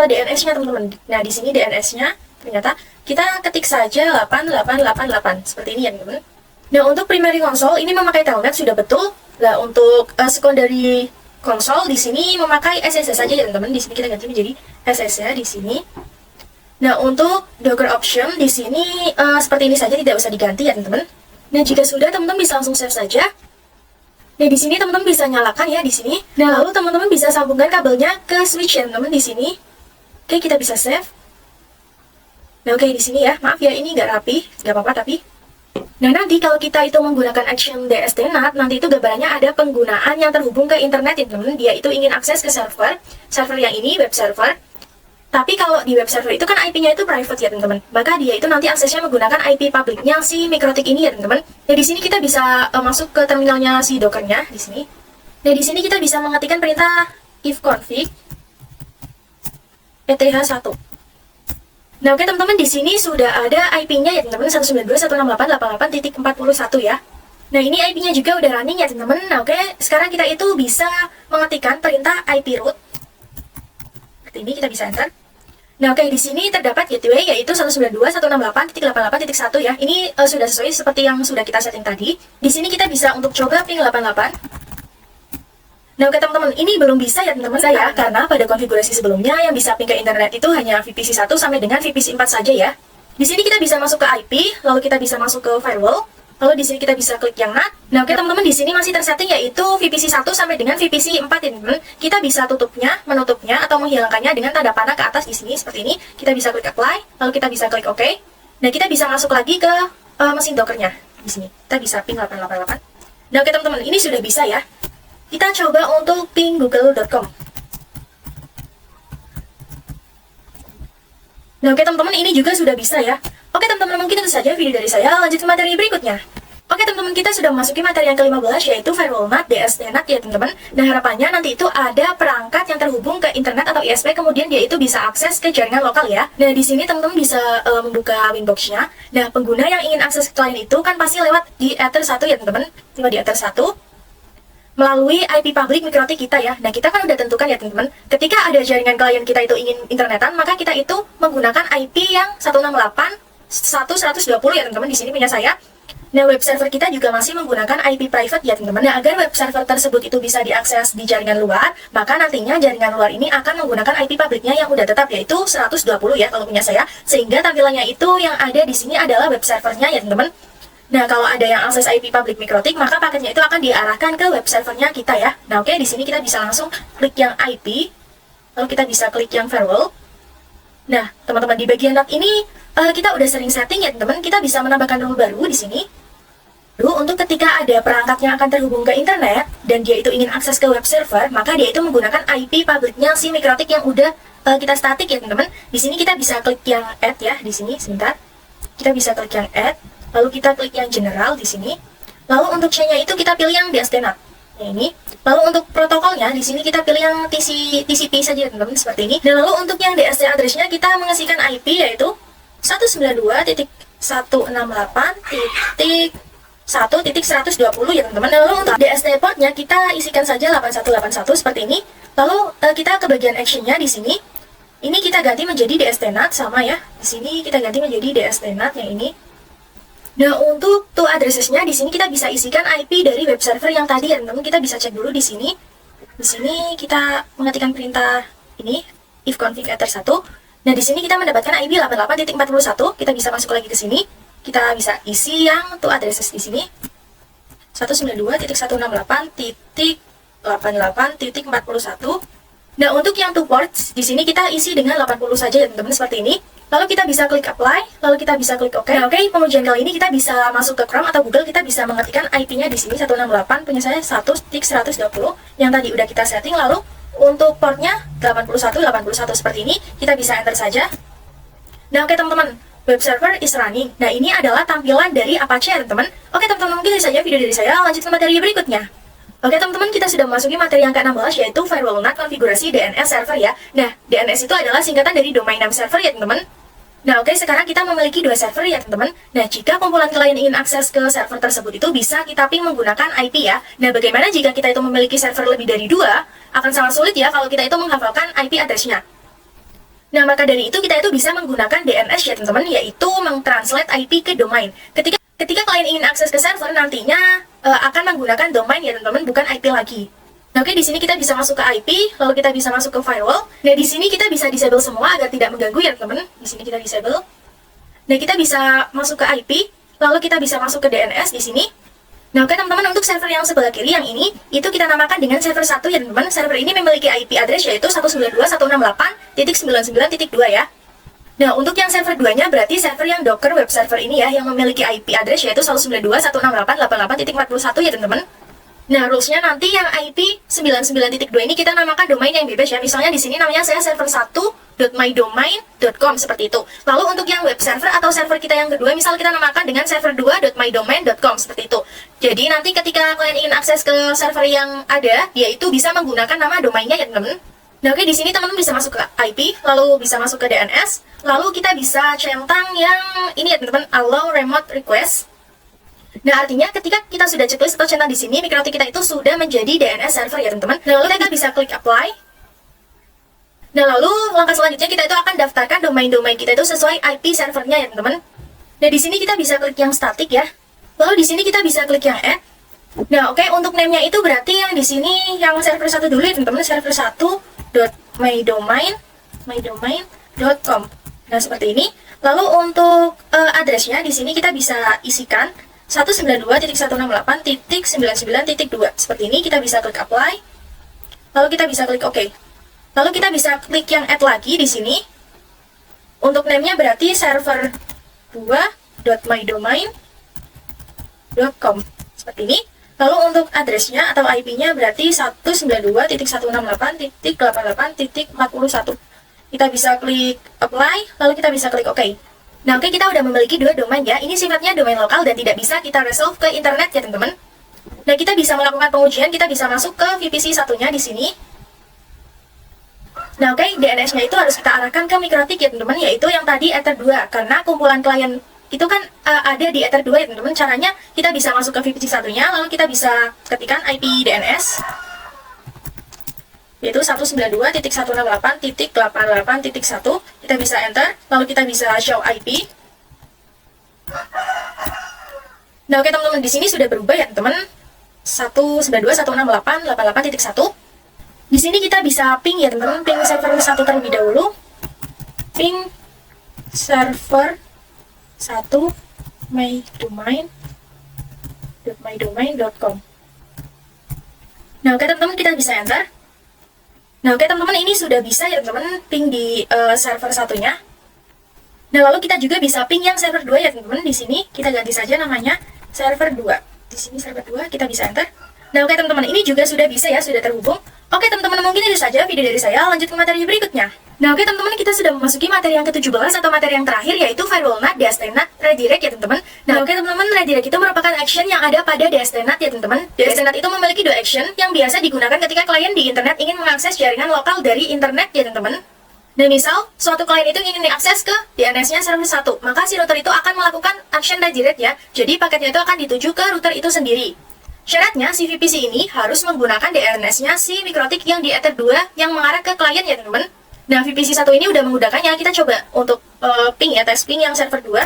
DNS-nya, teman-teman. Nah, di sini DNS-nya ternyata kita ketik saja 8888 seperti ini ya, teman-teman. Nah, untuk primary console ini memakai telnet sudah betul. Nah, untuk secondary console di sini memakai SSH saja ya, teman-teman. Di sini kita ganti menjadi SSH ya di sini. Nah, untuk Docker option di sini seperti ini saja, tidak usah diganti ya, teman-teman. Nah, jika sudah, teman-teman bisa langsung save saja. Nah, di sini teman-teman bisa nyalakan ya di sini. Nah, lalu teman-teman bisa sambungkan kabelnya ke switch ya, teman-teman di sini. Oke, kita bisa save. Nah, oke, di sini ya. Maaf ya, ini nggak rapi, nggak apa-apa tapi. Nah, nanti kalau kita itu menggunakan action DST NAT, nanti itu gambarannya ada penggunaan yang terhubung ke internet ya teman-teman. Dia itu ingin akses ke server yang ini, web server. Tapi kalau di web server itu kan IP-nya itu private ya teman-teman. Maka dia itu nanti aksesnya menggunakan IP publiknya si mikrotik ini ya teman-teman. Nah, di sini kita bisa masuk ke terminalnya si Docker-nya di sini. Nah, di sini kita bisa mengetikkan perintah ifconfig ETH1. Nah, oke teman-teman, di sini sudah ada IP-nya ya teman-teman, 192.168.88.41 ya. Nah, ini IP-nya juga udah running ya teman-teman. Nah, oke, sekarang kita itu bisa mengetikkan perintah IP root. Seperti ini, kita bisa enter. Nah, oke, di sini terdapat gateway yaitu 192.168.88.1 ya. Ini sudah sesuai seperti yang sudah kita setting tadi. Di sini kita bisa untuk coba ping 88. Nah, oke teman-teman, ini belum bisa ya teman-teman saya, karena pada konfigurasi sebelumnya yang bisa ping ke internet itu hanya VPC 1 sampai dengan VPC 4 saja ya. Di sini kita bisa masuk ke IP, lalu kita bisa masuk ke firewall, lalu di sini kita bisa klik yang NAT. Nah, oke teman-teman, di sini masih tersetting yaitu VPC 1 sampai dengan VPC 4 ya teman-teman. Kita bisa tutupnya, menutupnya atau menghilangkannya dengan tanda panah ke atas di sini seperti ini. Kita bisa klik apply, lalu kita bisa klik OK. Nah, kita bisa masuk lagi ke mesin dockernya di sini. Kita bisa ping 888. Nah, oke teman-teman, ini sudah bisa ya. Kita coba untuk ping google.com. Nah, oke teman-teman, ini juga sudah bisa ya. Oke teman-teman, mungkin itu saja video dari saya. Lanjut ke materi berikutnya. Oke teman-teman, kita sudah memasuki materi yang ke-15 yaitu firewall NAT, DST NAT ya teman-teman. Nah, harapannya nanti itu ada perangkat yang terhubung ke internet atau ISP, kemudian dia itu bisa akses ke jaringan lokal ya. Nah, di sini teman-teman bisa membuka Winbox-nya. Nah, pengguna yang ingin akses klien itu kan pasti lewat di Ether 1 ya teman-teman. Coba di Ether 1 melalui IP public MikroTik kita ya. Nah, kita kan udah tentukan ya teman-teman, ketika ada jaringan klien kita itu ingin internetan, maka kita itu menggunakan IP yang 168.1.120 ya teman-teman. Di sini punya saya. Nah, web server kita juga masih menggunakan IP private ya teman-teman. Nah, agar web server tersebut itu bisa diakses di jaringan luar, maka nantinya jaringan luar ini akan menggunakan IP publiknya yang udah tetap yaitu 120 ya kalau punya saya. Sehingga tampilannya itu yang ada di sini adalah web servernya ya teman-teman. Nah, kalau ada yang akses IP public MikroTik, maka paketnya itu akan diarahkan ke web servernya kita ya. Nah, oke, di sini kita bisa langsung klik yang IP, lalu kita bisa klik yang firewall. Nah, teman-teman, di bagian NAT ini kita udah sering setting ya, teman-teman. Kita bisa menambahkan rule baru di sini. Rule untuk ketika ada perangkat yang akan terhubung ke internet dan dia itu ingin akses ke web server, maka dia itu menggunakan IP publiknya si MikroTik yang udah kita statik ya, teman-teman. Di sini kita bisa klik yang add ya, di sini sebentar. Kita bisa klik yang add. Lalu kita klik yang general di sini. Lalu untuk chain-nya itu kita pilih yang DST NAT. Nah, ini. Lalu untuk protokolnya di sini kita pilih yang TCP saja teman-teman seperti ini. Dan lalu untuk yang DST address-nya kita mengasihkan IP yaitu 192.168.1.120 ya teman-teman. Lalu untuk DST port-nya kita isikan saja 8181 seperti ini. Lalu kita ke bagian action-nya di sini. Ini kita ganti menjadi DST NAT sama ya. Di sini kita ganti menjadi DST NAT yang ini. Nah, untuk to addresses-nya di sini kita bisa isikan IP dari web server yang tadi ya teman-teman. Kita bisa cek dulu di sini. Di sini kita mengetikkan perintah ini ifconfig ether 1. Nah, di sini kita mendapatkan IP 88.41. Kita bisa masuk lagi ke sini. Kita bisa isi yang to addresses di sini. 192.168.88.41. Nah, untuk yang to ports di sini kita isi dengan 80 saja ya teman-teman seperti ini. Lalu kita bisa klik apply, lalu kita bisa klik OK. Nah, oke, pengujian kali ini kita bisa masuk ke Chrome atau Google, kita bisa mengetikkan IP-nya di sini 168, punya saya 1.120 yang tadi udah kita setting. Lalu untuk portnya 81 seperti ini, kita bisa enter saja. Nah, oke teman-teman, web server is running. Nah, ini adalah tampilan dari Apache ya teman-teman. Oke teman-teman, mungkin itu saja video dari saya. Lanjut ke materi berikutnya. Oke teman-teman, kita sudah memasuki materi yang ke-16 yaitu firewall NAT konfigurasi DNS server ya. Nah, DNS itu adalah singkatan dari domain name server ya teman-teman. Nah, oke, sekarang kita memiliki dua server ya teman-teman. Nah, jika kumpulan klien ingin akses ke server tersebut itu bisa kita ping menggunakan IP ya. Nah, bagaimana jika kita itu memiliki server lebih dari dua? Akan sangat sulit ya kalau kita itu menghafalkan IP address-nya. Nah, maka dari itu kita itu bisa menggunakan DNS ya teman-teman, yaitu mentranslate IP ke domain. Ketika klien ingin akses ke server nantinya akan menggunakan domain ya teman-teman, bukan IP lagi. Nah, oke, di sini kita bisa masuk ke IP, lalu kita bisa masuk ke firewall. Nah, di sini kita bisa disable semua agar tidak mengganggu ya teman-teman. Di sini kita disable. Nah, kita bisa masuk ke IP, lalu kita bisa masuk ke DNS di sini. Nah, oke teman-teman, untuk server yang sebelah kiri yang ini, itu kita namakan dengan server 1 ya teman-teman. Server ini memiliki IP address yaitu 192.168.0.2 ya. Nah, untuk yang server 2-nya berarti server yang Docker web server ini ya, yang memiliki IP address yaitu 192.168.88.41 ya teman-teman. Nah, rules-nya nanti yang IP 99.2 ini kita namakan domain yang bebas ya. Misalnya di sini namanya saya server 1.mydomain.com seperti itu. Lalu untuk yang web server atau server kita yang kedua, misal kita namakan dengan server 2.mydomain.com seperti itu. Jadi nanti ketika kalian ingin akses ke server yang ada, dia itu bisa menggunakan nama domainnya ya teman-teman. Nah, oke, di sini teman-teman bisa masuk ke IP, lalu bisa masuk ke DNS, lalu kita bisa centang yang ini ya teman-teman, allow remote request. Nah, artinya ketika kita sudah checklist atau centang di sini, MikroTik kita itu sudah menjadi DNS server ya teman-teman. Nah, lalu kita bisa klik apply. Nah, lalu langkah selanjutnya kita itu akan daftarkan domain-domain kita itu sesuai IP servernya ya teman-teman. Nah, di sini kita bisa klik yang static ya. Lalu di sini kita bisa klik yang add. Nah, oke, untuk name-nya itu berarti yang di sini yang server 1 dulu ya teman-teman, server 1.mydomain.com. Nah, seperti ini. Lalu untuk address-nya di sini kita bisa isikan 192.168.99.2. Seperti ini, kita bisa klik apply. Lalu kita bisa klik OK. Lalu kita bisa klik yang add lagi di sini. Untuk name-nya berarti server 2.mydomain.com. Seperti ini. Lalu untuk address-nya atau IP-nya berarti 192.168.88.41. Kita bisa klik apply, lalu kita bisa klik OK. Nah, oke, kita udah memiliki 2 domain ya. Ini sifatnya domain lokal dan tidak bisa kita resolve ke internet ya teman-teman. Nah, kita bisa melakukan pengujian, kita bisa masuk ke VPC satunya di sini. Nah, oke, DNS-nya itu harus kita arahkan ke MikroTik ya teman-teman, yaitu yang tadi Ether 2. Karena kumpulan klien itu kan ada di Ether 2 ya teman-teman. Caranya kita bisa masuk ke VPC satunya, lalu kita bisa ketikkan IP DNS yaitu 192.168.88.1. Kita bisa enter, lalu kita bisa show IP. Nah, oke teman-teman, di sini sudah berubah ya teman-teman, 192.168.88.1. Di sini kita bisa ping ya teman-teman, ping server 1 terlebih dahulu. Ping server 1 mydomain.com. Nah, oke teman-teman, kita bisa enter. Nah, oke teman-teman, ini sudah bisa ya teman-teman ping di server satunya. Nah, lalu kita juga bisa ping yang server 2 ya teman-teman. Di sini kita ganti saja namanya server 2. Di sini server 2, kita bisa enter. Nah, oke teman-teman, ini juga sudah bisa ya, sudah terhubung. Oke teman-teman, mungkin itu saja video dari saya. Lanjut ke materi berikutnya. Nah, oke teman-teman, kita sudah memasuki materi yang ke-17 atau materi yang terakhir, yaitu firewall NAT, DST NAT, redirect ya teman-teman. Nah, oke teman-teman, redirect itu merupakan action yang ada pada DST NAT ya teman-teman. DST NAT itu memiliki 2 action yang biasa digunakan ketika klien di internet ingin mengakses jaringan lokal dari internet ya teman-teman. Nah, misal suatu klien itu ingin diakses ke DNS-nya server 1, maka si router itu akan melakukan action redirect ya. Jadi paketnya itu akan dituju ke router itu sendiri. Syaratnya si VPC ini harus menggunakan DNS-nya si MikroTik yang di Ether 2 yang mengarah ke klien ya teman-teman. Nah, VPC 1 ini udah menggunakannya. Kita coba untuk ping ya, tes ping yang server 2.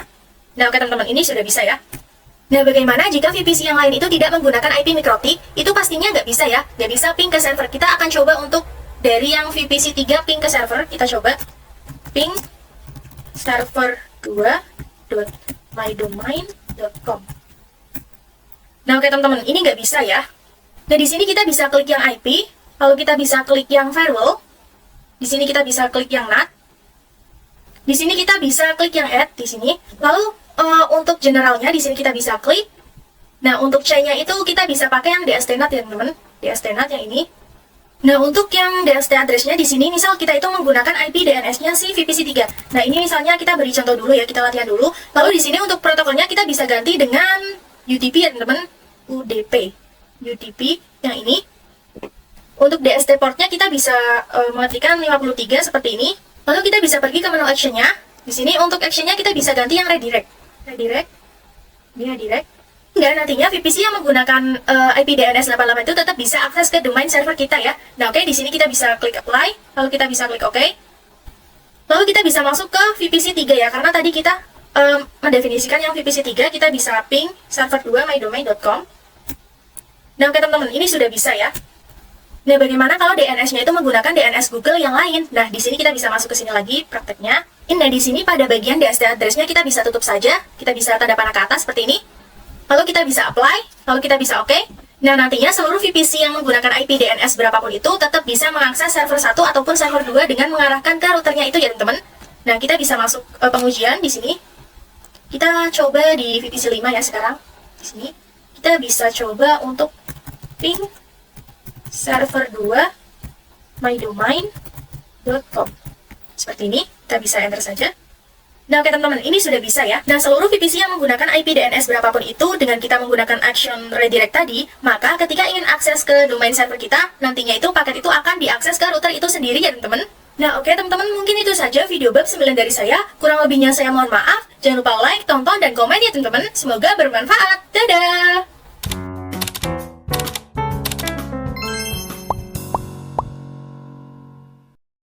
Nah, oke teman-teman, ini sudah bisa ya. Nah, bagaimana jika VPC yang lain itu tidak menggunakan IP MikroTik? Itu pastinya nggak bisa ya, nggak bisa ping ke server. Kita akan coba untuk dari yang VPC 3 ping ke server. Kita coba ping server 2.mydomain.com. Nah, oke teman-teman, ini nggak bisa ya. Nah, di sini kita bisa klik yang IP, lalu kita bisa klik yang firewall. Di sini kita bisa klik yang NAT. Di sini kita bisa klik yang add di sini. Lalu untuk generalnya di sini kita bisa klik. Nah, untuk C-nya itu kita bisa pakai yang DST NAT ya teman-teman. DST NAT yang ini. Nah, untuk yang DST address-nya di sini, misal kita itu menggunakan IP DNS-nya si VPC 3. Nah, ini misalnya kita beri contoh dulu ya, kita latihan dulu. Lalu di sini untuk protokolnya kita bisa ganti dengan UDP ya teman-teman. UDP yang ini. Untuk DST portnya kita bisa mengetikkan 53 seperti ini. Lalu kita bisa pergi ke menu action-nya. Di sini untuk action-nya kita bisa ganti yang redirect. Redirect. Dan nantinya VPC yang menggunakan IP DNS 88 itu tetap bisa akses ke domain server kita ya. Nah, oke, di sini kita bisa klik apply, lalu kita bisa klik OK. Lalu kita bisa masuk ke VPC 3 ya, karena tadi kita mendefinisikan yang VPC 3, kita bisa ping server 2 mydomain.com. Nah, oke teman-teman, ini sudah bisa ya. Nah, bagaimana kalau DNS-nya itu menggunakan DNS Google yang lain? Nah, di sini kita bisa masuk ke sini lagi prakteknya. Nah, di sini pada bagian DST address-nya kita bisa tutup saja. Kita bisa tanda panah ke atas seperti ini. Lalu kita bisa apply, lalu kita bisa OK. Nah, nantinya seluruh VPC yang menggunakan IP DNS berapapun itu tetap bisa mengakses server 1 ataupun server 2 dengan mengarahkan ke routernya itu ya, teman-teman. Nah, kita bisa masuk pengujian di sini. Kita coba di VPC 5 ya sekarang. Di sini kita bisa coba untuk ping server 2 mydomain.com. Seperti ini, kita bisa enter saja. Nah, oke teman-teman, ini sudah bisa ya. Nah, seluruh VPC yang menggunakan IP DNS berapapun itu dengan kita menggunakan action redirect tadi, maka ketika ingin akses ke domain server kita, nantinya itu paket itu akan diakses ke router itu sendiri ya teman-teman. Nah, oke teman-teman, mungkin itu saja video bab 9 dari saya. Kurang lebihnya saya mohon maaf. Jangan lupa like, tonton, dan komen ya teman-teman. Semoga bermanfaat. Dadah!